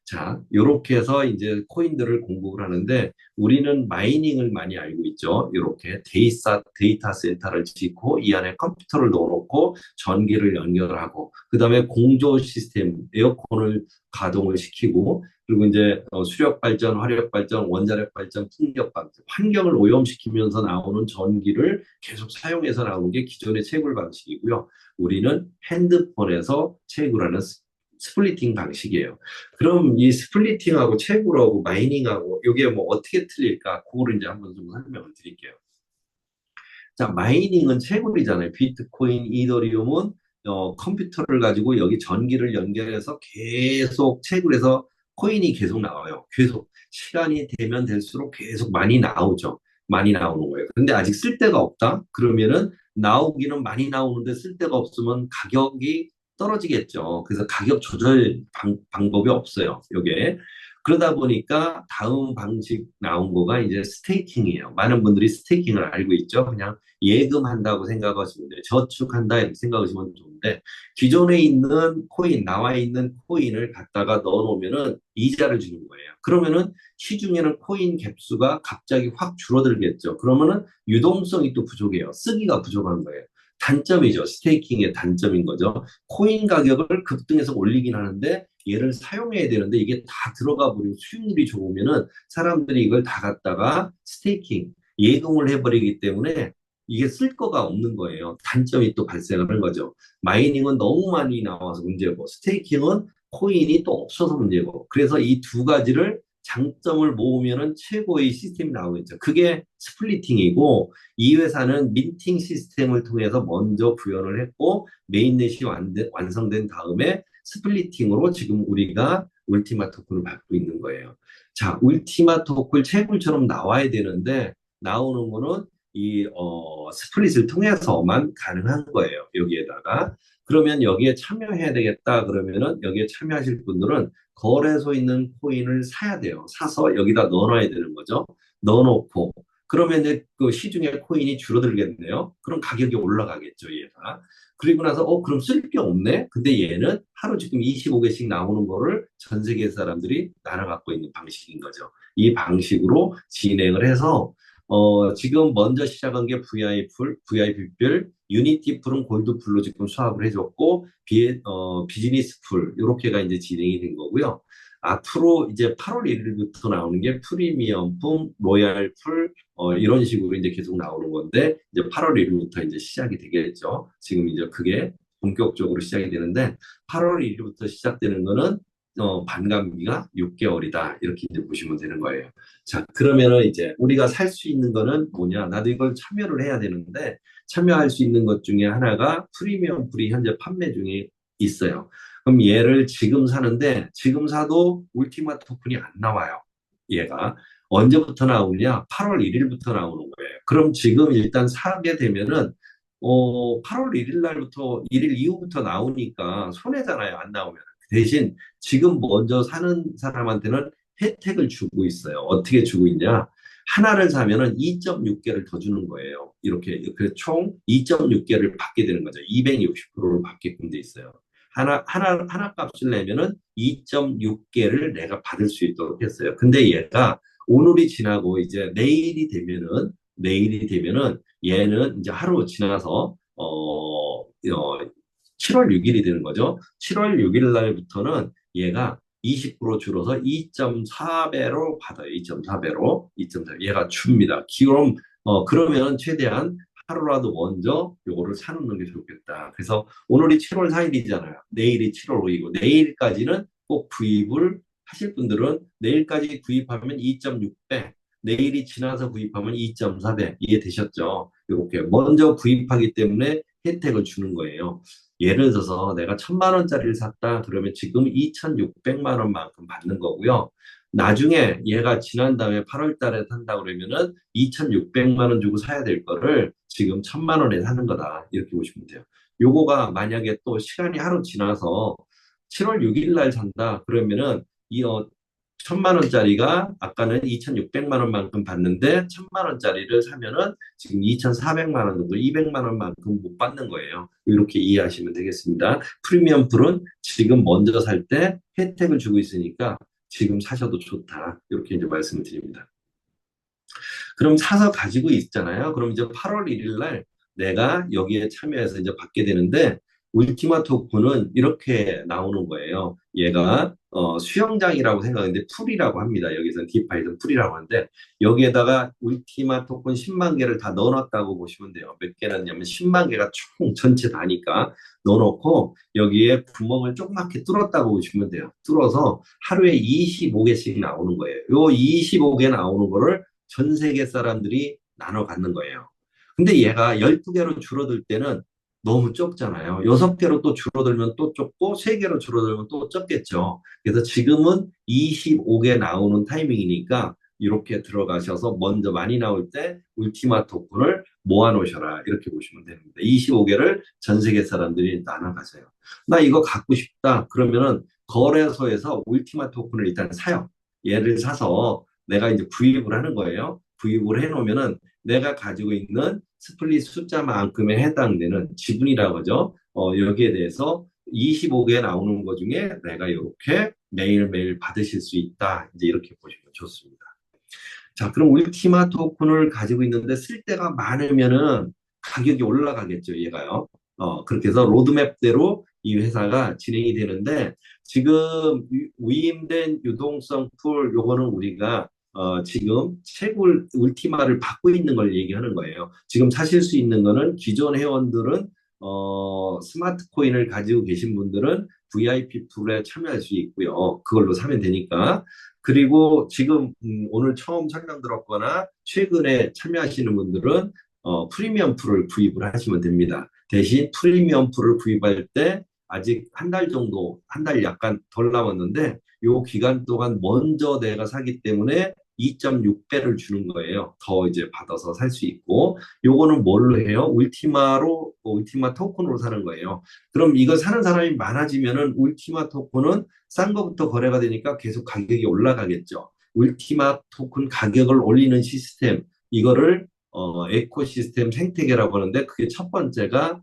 자, 요렇게 해서 이제 코인들을 공급을 하는데 우리는 마이닝을 많이 알고 있죠. 이렇게 데이터 센터를 짓고 이 안에 컴퓨터를 넣어놓고 전기를 연결하고 그다음에 공조 시스템 에어컨을 가동을 시키고 그리고 이제 수력 발전, 화력 발전, 원자력 발전, 풍력 발전, 환경을 오염시키면서 나오는 전기를 계속 사용해서 나오는 게 기존의 채굴 방식이고요. 우리는 핸드폰에서 채굴하는 스플리팅 방식이에요. 그럼 이 스플리팅하고 채굴하고 마이닝하고 이게 뭐 어떻게 틀릴까? 그거를 이제 한번 좀 설명을 드릴게요. 자, 마이닝은 채굴이잖아요. 비트코인, 이더리움은 컴퓨터를 가지고 여기 전기를 연결해서 계속 채굴해서 코인이 계속 나와요. 계속 시간이 되면 될수록 계속 많이 나오죠. 많이 나오는 거예요. 근데 아직 쓸 데가 없다? 그러면은 나오기는 많이 나오는데 쓸 데가 없으면 가격이 떨어지겠죠. 그래서 가격 조절 방법이 없어요. 요게. 그러다 보니까 다음 방식 나온 거가 이제 스테이킹이에요. 많은 분들이 스테이킹을 알고 있죠. 그냥 예금한다고 생각하시면 돼요. 저축한다 이렇게 생각하시면 좋은데 기존에 있는 코인, 나와 있는 코인을 갖다가 넣어놓으면은 이자를 주는 거예요. 그러면은 시중에는 코인 갭수가 갑자기 확 줄어들겠죠. 그러면은 유동성이 또 부족해요. 쓰기가 부족한 거예요. 단점이죠. 스테이킹의 단점인 거죠. 코인 가격을 급등해서 올리긴 하는데 얘를 사용해야 되는데 이게 다 들어가 버리고 수익률이 좋으면은 사람들이 이걸 다 갖다가 스테이킹, 예금을 해버리기 때문에 이게 쓸 거가 없는 거예요. 단점이 또 발생하는 거죠. 마이닝은 너무 많이 나와서 문제고, 스테이킹은 코인이 또 없어서 문제고, 그래서 이 두 가지를 장점을 모으면은 최고의 시스템이 나오겠죠. 그게 스플리팅이고, 이 회사는 민팅 시스템을 통해서 먼저 구현을 했고, 메인넷이 완성된 다음에 스플리팅으로 지금 우리가 울티마 토큰을 받고 있는 거예요. 자, 울티마 토큰 채굴처럼 나와야 되는데, 나오는 거는 스플릿을 통해서만 가능한 거예요. 여기에다가. 그러면 여기에 참여해야 되겠다. 그러면은 여기에 참여하실 분들은 거래소 있는 코인을 사야 돼요. 사서 여기다 넣어놔야 되는 거죠. 넣어놓고. 그러면 이제 그 시중에 코인이 줄어들겠네요. 그럼 가격이 올라가겠죠, 얘가. 그리고 나서, 그럼 쓸 게 없네? 근데 얘는 하루 지금 25개씩 나오는 거를 전 세계 사람들이 나눠 갖고 있는 방식인 거죠. 이 방식으로 진행을 해서 지금 먼저 시작한 게 VIP 풀, 유니티 풀은 골드 풀로 지금 수합을 해줬고, 비즈니스 풀, 요렇게가 이제 진행이 된 거고요. 앞으로 이제 8월 1일부터 나오는 게 프리미엄 풀, 로얄 풀, 이런 식으로 이제 계속 나오는 건데, 이제 8월 1일부터 이제 시작이 되겠죠. 지금 이제 그게 본격적으로 시작이 되는데, 8월 1일부터 시작되는 거는 반감기가 6개월이다. 이렇게 이제 보시면 되는 거예요. 자, 그러면은 이제 우리가 살 수 있는 거는 뭐냐? 나도 이걸 참여를 해야 되는데, 참여할 수 있는 것 중에 하나가 프리미엄 풀이 현재 판매 중에 있어요. 그럼 얘를 지금 사는데, 지금 사도 울티마 토큰이 안 나와요. 얘가. 언제부터 나오냐? 8월 1일부터 나오는 거예요. 그럼 지금 일단 사게 되면은, 8월 1일 날부터, 1일 이후부터 나오니까 손해잖아요. 안 나오면. 대신 지금 먼저 사는 사람한테는 혜택을 주고 있어요. 어떻게 주고 있냐? 하나를 사면은 2.6개를 더 주는 거예요. 이렇게 총 2.6개를 받게 되는 거죠. 260%를 받게끔 돼 있어요. 하나 값을 내면은 2.6개를 내가 받을 수 있도록 했어요. 근데 얘가 오늘이 지나고 이제 내일이 되면은 얘는 이제 하루 지나서 7월 6일이 되는 거죠. 7월 6일 날부터는 얘가 20% 줄어서 2.4배로 받아요. 2.4배로. 2.4. 얘가 줍니다. 그러면 최대한 하루라도 먼저 요거를 사놓는 게 좋겠다. 그래서 오늘이 7월 4일이잖아요. 내일이 7월 5일이고 내일까지는 꼭 구입을 하실 분들은 내일까지 구입하면 2.6배, 내일이 지나서 구입하면 2.4배. 이해되셨죠? 이렇게 먼저 구입하기 때문에 혜택을 주는 거예요. 예를 들어서 내가 1,000만 원짜리를 샀다 그러면 지금 2,600만 원만큼 받는 거고요. 나중에 얘가 지난 다음에 8월 달에 산다 그러면은 2,600만 원 주고 사야 될 거를 지금 1,000만 원에 사는 거다. 이렇게 보시면 돼요. 요거가 만약에 또 시간이 하루 지나서 7월 6일 날 산다 그러면은 이 1,000만 원짜리가 아까는 2,600만 원만큼 받는데 1,000만 원짜리를 사면은 지금 2,400만 원 정도 200만 원만큼 못 받는 거예요. 이렇게 이해하시면 되겠습니다. 프리미엄 풀은 지금 먼저 살 때 혜택을 주고 있으니까 지금 사셔도 좋다. 이렇게 이제 말씀을 드립니다. 그럼 사서 가지고 있잖아요. 그럼 이제 8월 1일 날 내가 여기에 참여해서 이제 받게 되는데 울티마 토큰은 이렇게 나오는 거예요. 얘가 수영장이라고 생각하는데 풀이라고 합니다. 여기서는 디파이는 풀이라고 하는데 여기에다가 울티마 토큰 10만 개를 다 넣어놨다고 보시면 돼요. 몇 개나 냐면 10만 개가 총 전체 다니까 넣어놓고 여기에 구멍을 조그맣게 뚫었다고 보시면 돼요. 뚫어서 하루에 25개씩 나오는 거예요. 요 25개 나오는 거를 전 세계 사람들이 나눠 갖는 거예요. 근데 얘가 12개로 줄어들 때는 너무 적잖아요. 6개로 또 줄어들면 또 적고 3개로 줄어들면 또 적겠죠. 그래서 지금은 25개 나오는 타이밍이니까 이렇게 들어가셔서 먼저 많이 나올 때 울티마 토큰을 모아 놓으셔라. 이렇게 보시면 됩니다. 25개를 전 세계 사람들이 나눠 가세요. 나 이거 갖고 싶다. 그러면은 거래소에서 울티마 토큰을 일단 사요. 얘를 사서 내가 이제 구입을 하는 거예요. 구입을 해 놓으면은 내가 가지고 있는 스플릿 숫자만큼에 해당되는 지분이라고 하죠. 여기에 대해서 25개 나오는 것 중에 내가 이렇게 매일매일 받으실 수 있다. 이제 이렇게 보시면 좋습니다. 자, 그럼 울티마 토큰을 가지고 있는데 쓸 때가 많으면은 가격이 올라가겠죠, 얘가요. 그렇게 해서 로드맵대로 이 회사가 진행이 되는데 지금 위임된 유동성 풀 요거는 우리가 지금 채굴 울티마를 받고 있는 걸 얘기하는 거예요. 지금 사실 수 있는 거는 기존 회원들은 스마트 코인을 가지고 계신 분들은 VIP 풀에 참여할 수 있고요. 그걸로 사면 되니까. 그리고 지금 오늘 처음 설명 들었거나 최근에 참여하시는 분들은 프리미엄 풀을 구입을 하시면 됩니다. 대신 프리미엄 풀을 구입할 때 아직 한 달 정도, 한 달 약간 덜 남았는데 요 기간 동안 먼저 내가 사기 때문에 2.6배를 주는 거예요. 더 이제 받아서 살 수 있고 요거는 뭘로 해요? 울티마 토큰으로 사는 거예요. 그럼 이거 사는 사람이 많아지면은 울티마 토큰은 싼 거부터 거래가 되니까 계속 가격이 올라가겠죠. 울티마 토큰 가격을 올리는 시스템 이거를 에코시스템 생태계라고 하는데 그게 첫 번째가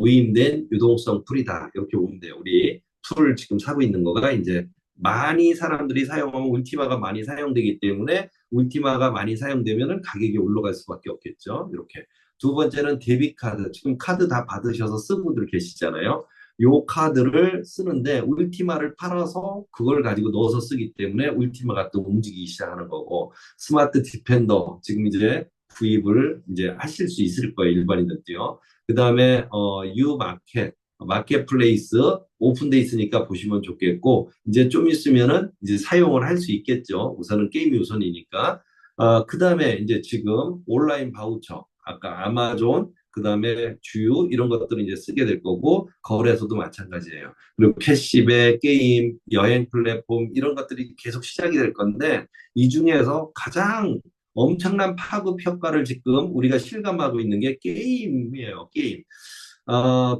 위임된 유동성 풀이다. 이렇게 보면 돼요. 우리 풀을 지금 사고 있는 거가 이제 많이 사람들이 사용하면 울티마가 많이 사용되기 때문에 울티마가 많이 사용되면은 가격이 올라갈 수밖에 없겠죠. 이렇게. 두 번째는 데뷔 카드. 지금 카드 다 받으셔서 쓰고들 계시잖아요. 요 카드를 쓰는데 울티마를 팔아서 그걸 가지고 넣어서 쓰기 때문에 울티마가 또 움직이기 시작하는 거고 스마트 디펜더 지금 이제 구입을 이제 하실 수 있을 거예요. 일반인들도요. 그다음에 유마켓 마켓플레이스 오픈돼 있으니까 보시면 좋겠고 이제 좀 있으면은 이제 사용을 할 수 있겠죠. 우선은 게임이 우선이니까. 그다음에 이제 지금 온라인 바우처 아까 아마존 그다음에 주유 이런 것들을 이제 쓰게 될 거고 거래소도 마찬가지예요. 그리고 캐시백, 게임, 여행 플랫폼 이런 것들이 계속 시작이 될 건데 이 중에서 가장 엄청난 파급 효과를 지금 우리가 실감하고 있는 게 게임이에요. 게임.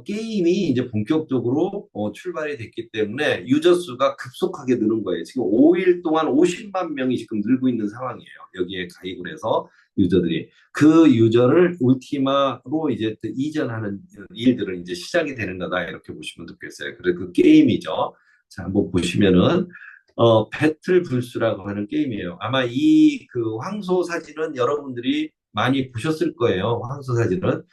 게임이 이제 본격적으로 출발이 됐기 때문에 유저 수가 급속하게 느는 거예요. 지금 5일 동안 50만 명이 지금 늘고 있는 상황이에요. 여기에 가입을 해서 유저들이. 그 유저를 울티마로 이제 이전하는 일들은 이제 시작이 되는 거다. 이렇게 보시면 좋겠어요. 그래서 그 게임이죠. 자, 한번 보시면은, 배틀 불스라고 하는 게임이에요. 아마 이 그 황소 사진은 여러분들이 많이 보셨을 거예요. 황소 사진은.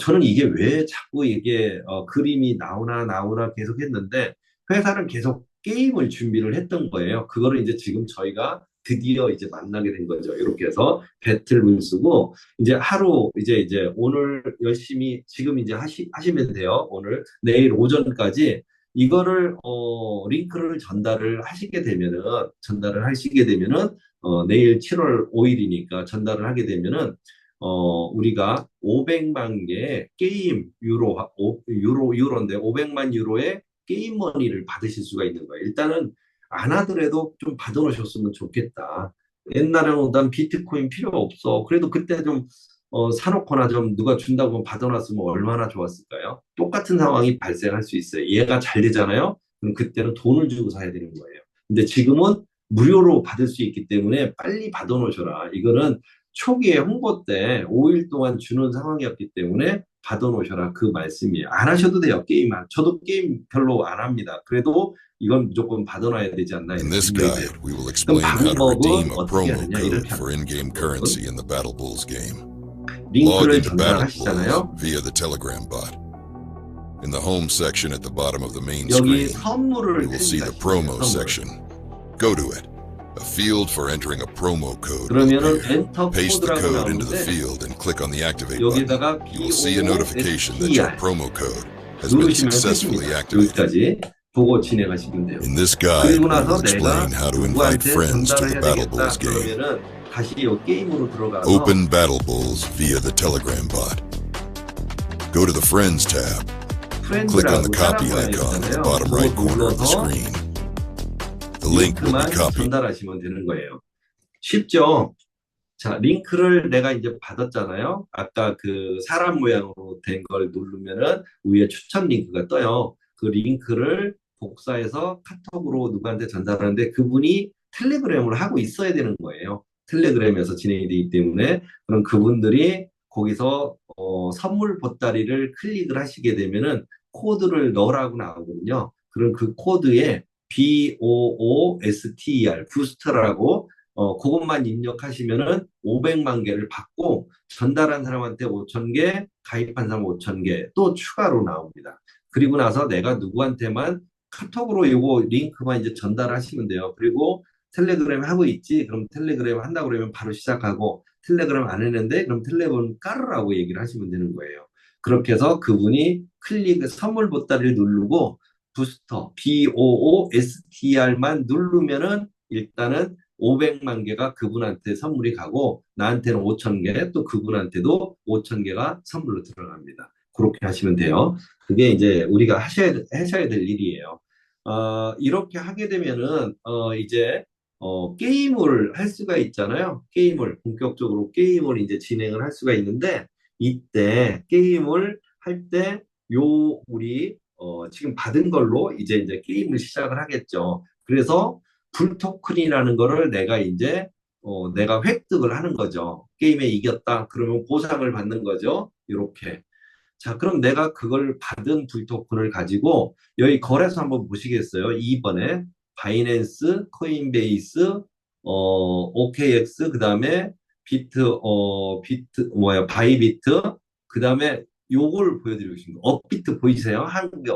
저는 이게 왜 자꾸 이게 그림이 나오나 계속 했는데 회사는 계속 게임을 준비를 했던 거예요. 그거를 이제 지금 저희가 드디어 이제 만나게 된 거죠. 이렇게 해서 배틀을 쓰고 이제 하루 이제 오늘 열심히 지금 이제 하시면 돼요. 오늘 내일 오전까지 이거를 링크를 전달을 하시게 되면은 내일 7월 5일이니까 전달을 하게 되면은 우리가 500만 개의 게임 유로인데 500만 유로의 게임 머니를 받으실 수가 있는 거예요. 일단은 안 하더라도 좀 받아놓으셨으면 좋겠다. 옛날에는 난 비트코인 필요 없어. 그래도 그때 좀 사놓거나 좀 누가 준다고 받아놨으면 얼마나 좋았을까요? 똑같은 상황이 발생할 수 있어요. 얘가 잘 되잖아요. 그럼 그때는 돈을 주고 사야 되는 거예요. 근데 지금은 무료로 받을 수 있기 때문에 빨리 받아놓으셔라. 이거는 초기에 홍보 때 5일 동안 주는 상황이었기 때문에 받아놓으셔라 그 말씀이에요. 안 하셔도 돼요. 저도 게임 별로 안 합니다. 그래도 이건 무조건 받아놔야 되지 않나 In 이런 this 생각이 돼요. guide, we will 그럼 explain how to 방법은 redeem a 어떻게 promo 하느냐 code 이렇게 for 합니다. in-game currency in the Battle Bulls game. Log 링크를 into Battle Bulls 전달하시잖아요. via the Telegram bot. In the home section at the bottom of the main 여기 screen, 선물을 you will see the 클릭하시면 돼요. promo 선물. section. Go to it. A field for entering a promo code will 그러면은 appear. 엔터 Paste the 코드라고 code into the 나오는데 field and click on the activate button. 여기다가 You will see a notification that your BOSTR promo code has been 누르시면 successfully 끝입니다. activated. 여기까지 보고 진행하시면 돼요. In this guide, 그리고 we 나서 will 내가 explain how to invite 누구한테 friends to the 전달해야 Battle 되겠다 Bulls game. 그러면은 다시 이 게임으로 들어가서 Open Battle Bulls via the Telegram bot. Go to the Friends tab. Click on the 프렌드라고 copy 사람 icon at the 모양이잖아요. bottom right 그거 corner of the 눌러서 screen. The link will 링크만 be copied. 전달하시면 되는 거예요. 쉽죠? 자, 링크를 내가 이제 받았잖아요. 아까 그 사람 모양으로 된 걸 누르면은 위에 추천 링크가 떠요. 그 링크를 복사해서 카톡으로 누구한테 전달하는데 그분이 텔레그램을 하고 있어야 되는 거예요. 텔레그램에서 진행이 되기 때문에 그럼 그분들이 거기서 선물 보따리를 클릭을 하시게 되면은 코드를 넣으라고 나오거든요. 그럼 그 코드에 BOOSTER, 부스터라고 그것만 입력하시면은 500만 개를 받고 전달한 사람한테 5천 개, 가입한 사람 5천 개 또 추가로 나옵니다. 그리고 나서 내가 누구한테만 카톡으로 요거 링크만 이제 전달하시면 돼요. 그리고 텔레그램 하고 있지? 그럼 텔레그램 한다고 그러면 바로 시작하고, 텔레그램 안 했는데, 그럼 텔레그램 깔으라고 얘기를 하시면 되는 거예요. 그렇게 해서 그분이 선물 보따리를 누르고, 부스터, BOOSTR만 누르면은 일단은 500만 개가 그분한테 선물이 가고, 나한테는 5천 개, 또 그분한테도 5천 개가 선물로 들어갑니다. 그렇게 하시면 돼요. 그게 이제 우리가 하셔야 될 일이에요. 이렇게 하게 되면은, 이제, 게임을 할 수가 있잖아요. 본격적으로 게임을 이제 진행을 할 수가 있는데, 이때 게임을 할 때, 우리, 지금 받은 걸로 이제 게임을 시작을 하겠죠. 그래서 불토큰이라는 거를 내가 획득을 하는 거죠. 게임에 이겼다. 그러면 보상을 받는 거죠. 이렇게. 자, 그럼 내가 그걸 받은 불토큰을 가지고 여기 거래소 한번 보시겠어요? 2번에 바이낸스, 코인베이스, OKX, 그다음에 바이비트, 그다음에 요걸 보여드리고 싶은 거. 업비트 보이세요? 한국의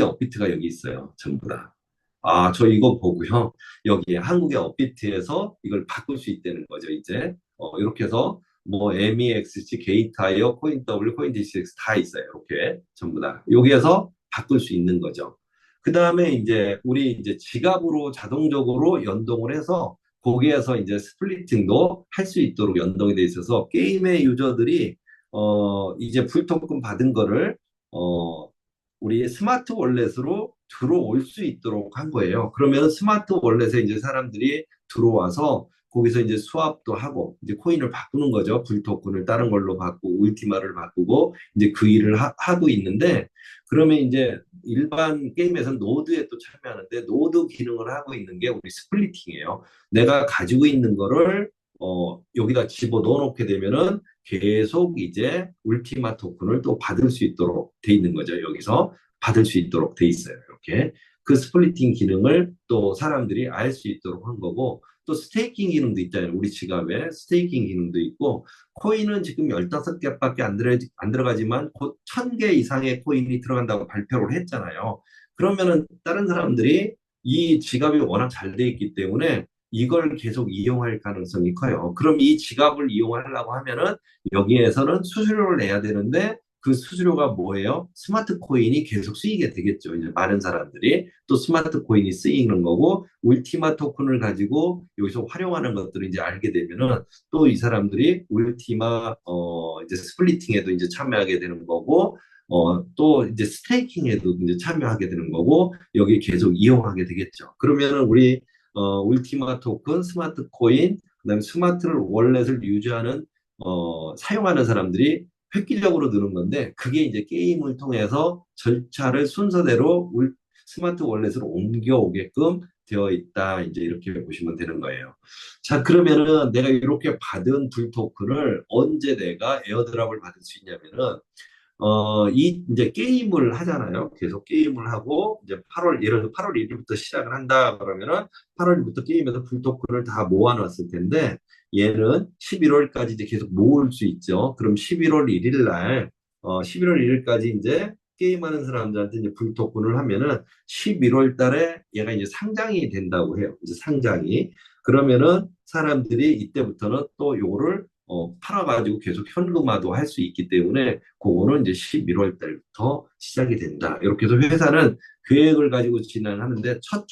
업비트가 여기 있어요. 전부 다. 저 이거 보고요. 여기 한국의 업비트에서 이걸 바꿀 수 있다는 거죠, 이제. 이렇게 해서 뭐 MEXC, 게이타이어, 코인W, 코인DCX 다 있어요. 이렇게 전부 다. 여기에서 바꿀 수 있는 거죠. 그 다음에 이제 우리 이제 지갑으로 자동적으로 연동을 해서 거기에서 이제 스플리팅도 할 수 있도록 연동이 돼 있어서 게임의 유저들이 이제 풀토큰 받은 거를 어, 우리 스마트 월렛으로 들어올 수 있도록 한 거예요. 그러면 스마트 월렛에 이제 사람들이 들어와서 거기서 이제 수합도 하고 이제 코인을 바꾸는 거죠. 불토큰을 다른 걸로 바꾸고 울티마를 바꾸고 이제 그 일을 하고 있는데 그러면 이제 일반 게임에서는 노드에 또 참여하는데 노드 기능을 하고 있는 게 우리 스플리팅이에요. 내가 가지고 있는 거를 여기다 집어 넣어놓게 되면은 계속 이제 울티마 토큰을 또 받을 수 있도록 돼 있는 거죠. 여기서 받을 수 있도록 돼 있어요. 이렇게. 그 스플리팅 기능을 또 사람들이 알 수 있도록 한 거고, 또 스테이킹 기능도 있잖아요. 우리 지갑에 스테이킹 기능도 있고, 코인은 지금 15개밖에 안 들어가지만 곧 1000개 이상의 코인이 들어간다고 발표를 했잖아요. 그러면은 다른 사람들이 이 지갑이 워낙 잘 돼 있기 때문에 이걸 계속 이용할 가능성이 커요. 그럼 이 지갑을 이용하려고 하면은 여기에서는 수수료를 내야 되는데 그 수수료가 뭐예요? 스마트 코인이 계속 쓰이게 되겠죠. 이제 많은 사람들이 또 스마트 코인이 쓰이는 거고 울티마 토큰을 가지고 여기서 활용하는 것들을 이제 알게 되면은 또 이 사람들이 울티마 이제 스플리팅에도 이제 참여하게 되는 거고 또 이제 스테이킹에도 이제 참여하게 되는 거고 여기 계속 이용하게 되겠죠. 그러면은 우리 울티마 토큰, 스마트 코인, 그다음에 스마트 월렛을 유지하는 사용하는 사람들이 획기적으로 느는 건데 그게 이제 게임을 통해서 절차를 순서대로 스마트 월렛으로 옮겨오게끔 되어 있다. 이제 이렇게 보시면 되는 거예요. 자, 그러면은 내가 이렇게 받은 불 토큰을 언제 내가 에어드랍을 받을 수 있냐면은 이제 게임을 하잖아요. 계속 게임을 하고, 이제 예를 들어 8월 1일부터 시작을 한다 그러면은 8월 1일부터 게임에서 풀토큰을 다 모아놨을 텐데, 얘는 11월까지 이제 계속 모을 수 있죠. 그럼 11월 1일 날, 11월 1일까지 이제 게임하는 사람들한테 이제 풀토큰을 하면은 11월 달에 얘가 이제 상장이 된다고 해요. 이제 상장이. 그러면은 사람들이 이때부터는 또 요거를 팔아가지고 계속 현금화도 할 수 있기 때문에 그거는 이제 11월 달부터 시작이 된다. 이렇게 해서 회사는 계획을 가지고 진행하는데 첫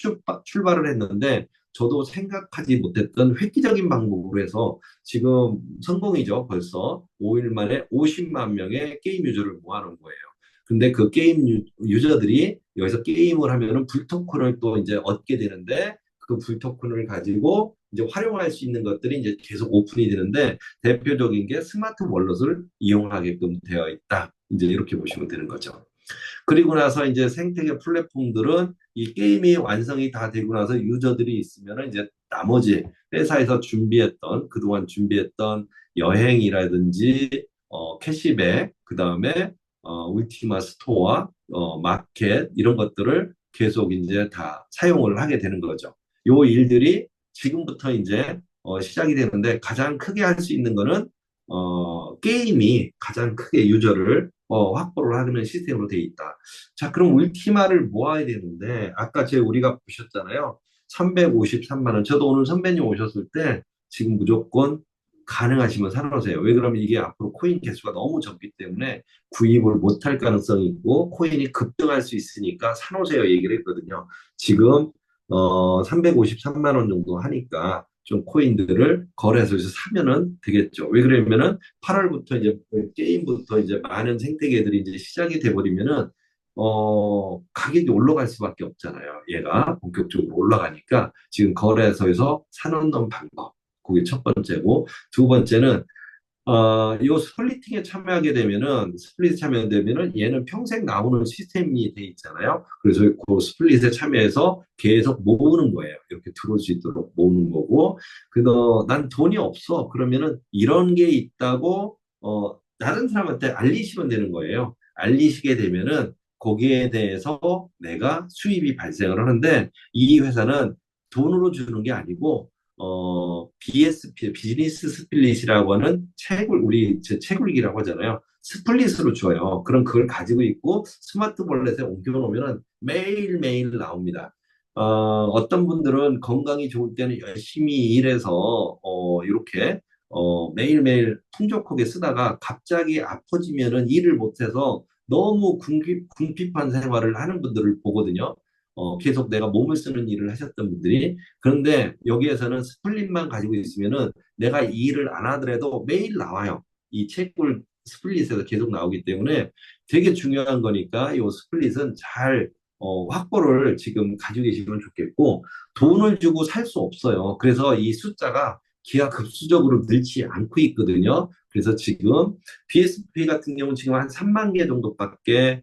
출발을 했는데 저도 생각하지 못했던 획기적인 방법으로 해서 지금 성공이죠. 벌써 5일 만에 50만 명의 게임 유저를 모아놓은 거예요. 근데 그 게임 유저들이 여기서 게임을 하면은 불토큰을 또 이제 얻게 되는데 그 불토큰을 가지고 이제 활용할 수 있는 것들이 이제 계속 오픈이 되는데 대표적인 게 스마트 월렛을 이용하게끔 되어 있다. 이제 이렇게 보시면 되는 거죠. 그리고 나서 이제 생태계 플랫폼들은 이 게임이 완성이 다 되고 나서 유저들이 있으면 이제 나머지 회사에서 그동안 준비했던 여행이라든지 캐시백, 그 다음에 울티마 스토어, 마켓 이런 것들을 계속 이제 다 사용을 하게 되는 거죠. 요 일들이 지금부터 이제 시작이 되는데 가장 크게 할 수 있는 거는 게임이 가장 크게 유저를 확보를 하는 시스템으로 돼 있다. 자, 그럼 울티마를 모아야 되는데 아까 우리가 보셨잖아요. 353만 원. 저도 오늘 선배님 오셨을 때 지금 무조건 가능하시면 사놓으세요. 왜 그러면 이게 앞으로 코인 개수가 너무 적기 때문에 구입을 못할 가능성이 있고 코인이 급등할 수 있으니까 사놓으세요 얘기를 했거든요. 지금 353만 원 정도 하니까 좀 코인들을 거래소에서 사면은 되겠죠. 왜 그러면은 8월부터 이제 게임부터 이제 많은 생태계들이 이제 시작이 돼버리면은 가격이 올라갈 수밖에 없잖아요. 얘가 본격적으로 올라가니까 지금 거래소에서 사놓는 방법. 그게 첫 번째고, 두 번째는 이 스플리팅에 참여하게 되면은, 스플릿 참여되면은 얘는 평생 나오는 시스템이 돼 있잖아요. 그래서 그 스플릿에 참여해서 계속 모으는 거예요. 이렇게 들어올 수 있도록 모으는 거고, 난 돈이 없어. 그러면은 이런 게 있다고, 다른 사람한테 알리시면 되는 거예요. 알리시게 되면은 거기에 대해서 내가 수입이 발생을 하는데, 이 회사는 돈으로 주는 게 아니고, BSP, 비즈니스 스플릿이라고 하는 우리 채굴기라고 하잖아요. 스플릿으로 줘요. 그럼 그걸 가지고 있고 스마트 볼렛에 옮겨놓으면 매일매일 나옵니다. 어떤 분들은 건강이 좋을 때는 열심히 일해서, 이렇게, 매일매일 풍족하게 쓰다가 갑자기 아파지면은 일을 못해서 너무 궁핍한 생활을 하는 분들을 보거든요. 계속 내가 몸을 쓰는 일을 하셨던 분들이. 그런데 여기에서는 스플릿만 가지고 있으면은 내가 이 일을 안 하더라도 매일 나와요. 이 책을 스플릿에서 계속 나오기 때문에 되게 중요한 거니까 이 스플릿은 잘 확보를 지금 가지고 계시면 좋겠고, 돈을 주고 살 수 없어요. 그래서 이 숫자가 기하급수적으로 늘지 않고 있거든요. 그래서 지금 BSP 같은 경우는 지금 한 3만 개 정도밖에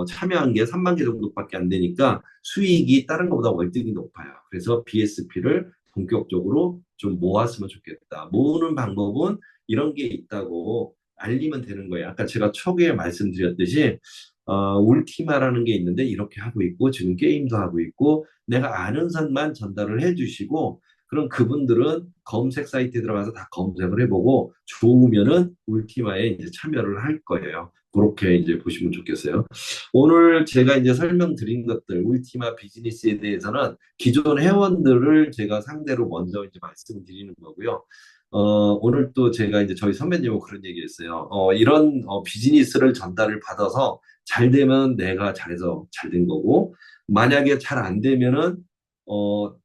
참여한 게 3만 개 정도밖에 안 되니까 수익이 다른 것보다 월등히 높아요. 그래서 BSP를 본격적으로 좀 모았으면 좋겠다. 모으는 방법은 이런 게 있다고 알리면 되는 거예요. 아까 제가 초기에 말씀드렸듯이 울티마라는 게 있는데 이렇게 하고 있고 지금 게임도 하고 있고 내가 아는 선만 전달을 해주시고 그럼 그분들은 검색 사이트에 들어가서 다 검색을 해보고 좋으면은 울티마에 이제 참여를 할 거예요. 그렇게 이제 보시면 좋겠어요. 오늘 제가 이제 설명드린 것들, 울티마 비즈니스에 대해서는 기존 회원들을 제가 상대로 먼저 이제 말씀드리는 거고요. 오늘 또 제가 이제 저희 선배님하고 그런 얘기 했어요. 이런 비즈니스를 전달을 받아서 잘 되면 내가 잘해서 잘 된 거고, 만약에 잘 안 되면은,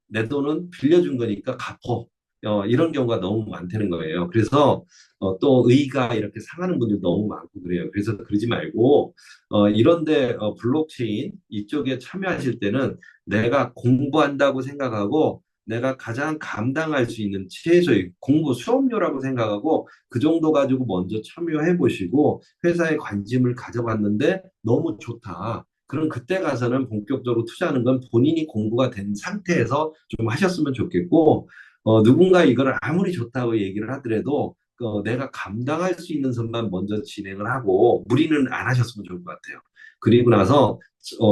내 돈은 빌려준 거니까 갚어. 이런 경우가 너무 많다는 거예요. 그래서 또 의가 이렇게 상하는 분들 너무 많고 그래요. 그래서 그러지 말고 이런데 블록체인 이쪽에 참여하실 때는 내가 공부한다고 생각하고 내가 가장 감당할 수 있는 최소의 공부 수업료라고 생각하고 그 정도 가지고 먼저 참여해 보시고 회사에 관심을 가져봤는데 너무 좋다. 그럼 그때 가서는 본격적으로 투자하는 건 본인이 공부가 된 상태에서 좀 하셨으면 좋겠고 누군가 이걸 아무리 좋다고 얘기를 하더라도 내가 감당할 수 있는 선만 먼저 진행을 하고 무리는 안 하셨으면 좋을 것 같아요. 그리고 나서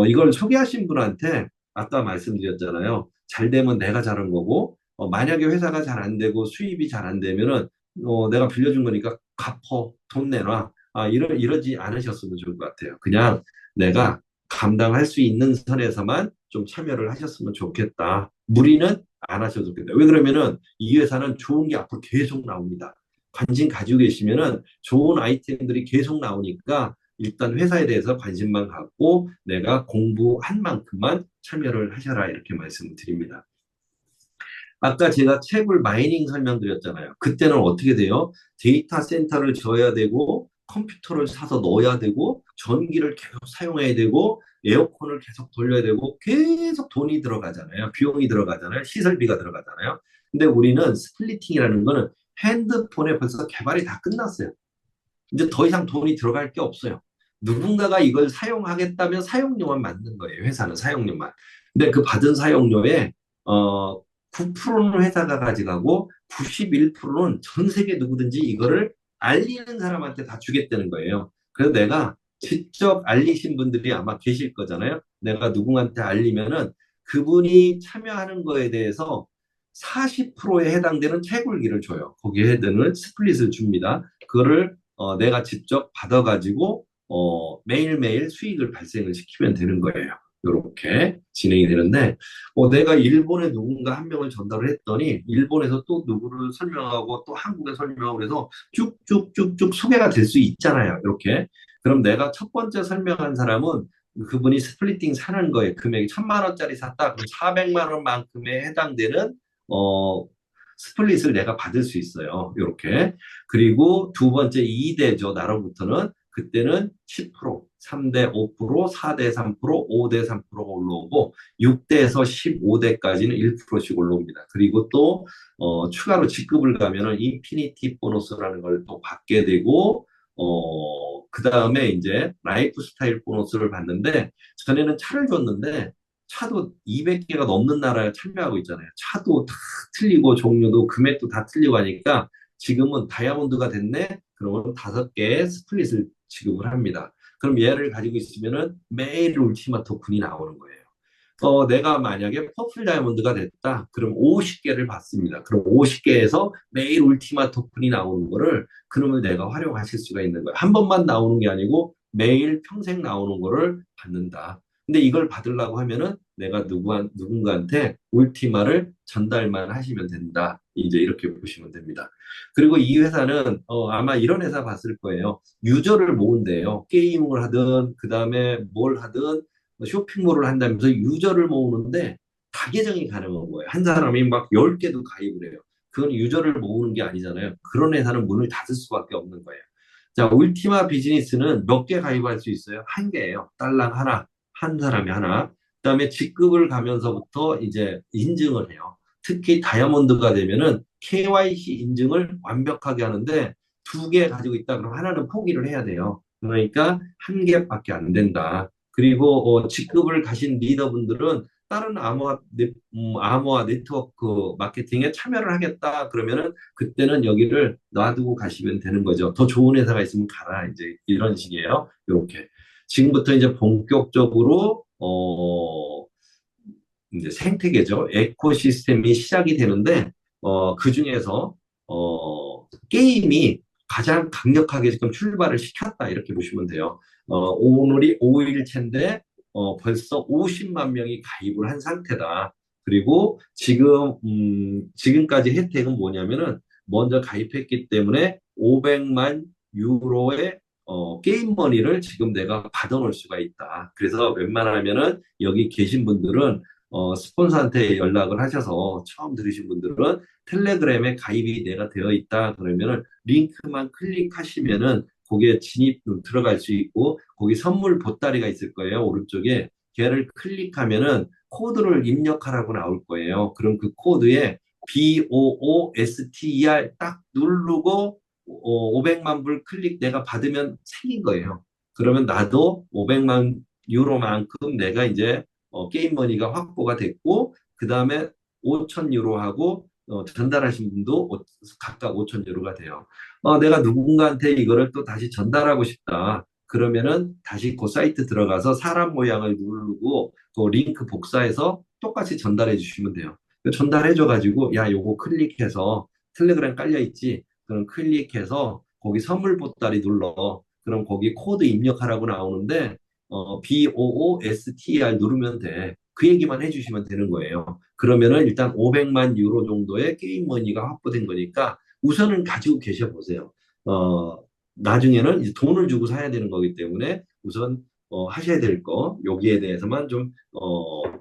이걸 소개하신 분한테 아까 말씀드렸잖아요. 잘 되면 내가 잘한 거고 만약에 회사가 잘 안 되고 수입이 잘 안 되면은 내가 빌려준 거니까 갚어 돈 내놔 이러지 않으셨으면 좋을 것 같아요. 그냥 내가 감당할 수 있는 선에서만 좀 참여를 하셨으면 좋겠다. 무리는 안 하셔도 좋겠다. 왜 그러면은 이 회사는 좋은 게 앞으로 계속 나옵니다. 관심 가지고 계시면은 좋은 아이템들이 계속 나오니까 일단 회사에 대해서 관심만 갖고 내가 공부한 만큼만 참여를 하셔라 이렇게 말씀을 드립니다. 아까 제가 채굴 마이닝 설명드렸잖아요. 그때는 어떻게 돼요? 데이터 센터를 지어야 되고 컴퓨터를 사서 넣어야 되고 전기를 계속 사용해야 되고 에어컨을 계속 돌려야 되고 계속 돈이 들어가잖아요. 비용이 들어가잖아요. 시설비가 들어가잖아요. 근데 우리는 스플리팅이라는 거는 핸드폰에 벌써 개발이 다 끝났어요. 이제 더 이상 돈이 들어갈 게 없어요. 누군가가 이걸 사용하겠다면 사용료만 받는 거예요. 회사는 사용료만. 근데 그 받은 사용료에 9%는 회사가 가져가고 91%는 전 세계 누구든지 이거를 알리는 사람한테 다 주겠다는 거예요. 그래서 내가 직접 알리신 분들이 아마 계실 거잖아요. 내가 누구한테 알리면은 그분이 참여하는 거에 대해서 40%에 해당되는 채굴기를 줘요. 거기에 해당되는 스플릿을 줍니다. 그거를 내가 직접 받아가지고 매일매일 수익을 발생을 시키면 되는 거예요. 이렇게 진행이 되는데, 내가 일본에 누군가 한 명을 전달을 했더니 일본에서 또 누구를 설명하고 또 한국에 설명하고 그래서 쭉쭉쭉쭉 소개가 될 수 있잖아요. 이렇게. 그럼 내가 첫 번째 설명한 사람은 그분이 스플리팅 사는 거에 금액이 1,000만 원짜리 샀다. 그럼 400만 원만큼에 해당되는 어, 스플릿을 내가 받을 수 있어요. 이렇게. 그리고 두 번째 2대죠. 나로부터는 그때는 10%, 3대 5%, 4대 3%, 5대 3%가 올라오고 6대에서 15대까지는 1%씩 올라옵니다. 그리고 또 추가로 직급을 가면은 인피니티 보너스라는 걸 또 받게 되고 그 다음에 이제 라이프 스타일 보너스를 받는데 전에는 차를 줬는데 차도 200개가 넘는 나라에 참여하고 있잖아요. 차도 다 틀리고 종류도 금액도 다 틀리고 하니까 지금은 다이아몬드가 됐네? 그러면 5개의 스플릿을 지급을 합니다. 그럼 얘를 가지고 있으면은 매일 울티마 토큰이 나오는 거예요. 내가 만약에 퍼플 다이아몬드가 됐다. 그럼 50개를 받습니다. 그럼 50개에서 매일 울티마 토큰이 나오는 거를 그러면 내가 활용하실 수가 있는 거예요. 한 번만 나오는 게 아니고 매일 평생 나오는 거를 받는다. 근데 이걸 받으려고 하면은 내가 누군가한테 울티마를 전달만 하시면 된다. 이제 이렇게 보시면 됩니다. 그리고 이 회사는 아마 이런 회사 봤을 거예요. 유저를 모은대요. 게임을 하든 그다음에 뭘 하든 쇼핑몰을 한다면서 유저를 모으는데 다계정이 가능한 거예요. 한 사람이 막 10개도 가입을 해요. 그건 유저를 모으는 게 아니잖아요. 그런 회사는 문을 닫을 수밖에 없는 거예요. 자, 울티마 비즈니스는 몇 개 가입할 수 있어요? 한 개예요. 딸랑 하나, 한 사람이 하나. 그다음에 직급을 가면서부터 이제 인증을 해요. 특히 다이아몬드가 되면은 KYC 인증을 완벽하게 하는데 2개 가지고 있다 그러면 하나는 포기를 해야 돼요. 그러니까 한 개밖에 안 된다. 그리고 직급을 가신 리더분들은 다른 암호화 네트워크 마케팅에 참여를 하겠다 그러면은 그때는 여기를 놔두고 가시면 되는 거죠. 더 좋은 회사가 있으면 가라 이제 이런 식이에요. 이렇게 지금부터 이제 본격적으로 이제 생태계죠. 에코시스템이 시작이 되는데 그 중에서 게임이 가장 강력하게 지금 출발을 시켰다 이렇게 보시면 돼요. 오늘이 5일째인데 벌써 50만 명이 가입을 한 상태다. 그리고 지금까지 혜택은 뭐냐면은 먼저 가입했기 때문에 500만 유로의 게임 머니를 지금 내가 받아놓을 수가 있다. 그래서 웬만하면은 여기 계신 분들은 스폰서한테 연락을 하셔서 처음 들으신 분들은 텔레그램에 가입이 내가 되어 있다 그러면은 링크만 클릭하시면은 거기에 진입 들어갈 수 있고 거기 선물 보따리가 있을 거예요. 오른쪽에 걔를 클릭하면은 코드를 입력하라고 나올 거예요. 그럼 그 코드에 BOOSTER 딱 누르고 500만 불 클릭 내가 받으면 생긴 거예요. 그러면 나도 500만 유로만큼 내가 이제 게임 머니가 확보가 됐고 그 다음에 5천 유로하고 전달하신 분도 각각 5천 유로가 돼요. 내가 누군가한테 이거를 또 다시 전달하고 싶다. 그러면은 다시 그 사이트 들어가서 사람 모양을 누르고 그 링크 복사해서 똑같이 전달해 주시면 돼요. 전달해 줘가지고 야 요거 클릭해서 텔레그램 깔려 있지. 그럼 클릭해서 거기 선물 보따리 눌러. 그럼 거기 코드 입력하라고 나오는데 BOOSTER 누르면 돼. 그 얘기만 해주시면 되는 거예요. 그러면은 일단 500만 유로 정도의 게임 머니가 확보된 거니까 우선은 가지고 계셔 보세요. 나중에는 이제 돈을 주고 사야 되는 거기 때문에 우선 하셔야 될 거, 여기에 대해서만 좀,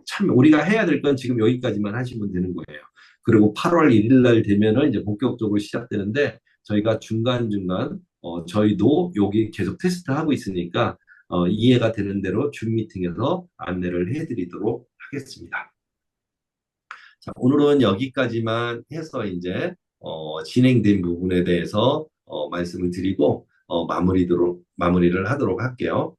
참, 우리가 해야 될 건 지금 여기까지만 하시면 되는 거예요. 그리고 8월 1일 날 되면은 이제 본격적으로 시작되는데 저희가 중간중간, 저희도 여기 계속 테스트 하고 있으니까 이해가 되는 대로 줌 미팅에서 안내를 해드리도록 하겠습니다. 자, 오늘은 여기까지만 해서 이제 진행된 부분에 대해서 말씀을 드리고 마무리를 하도록 할게요.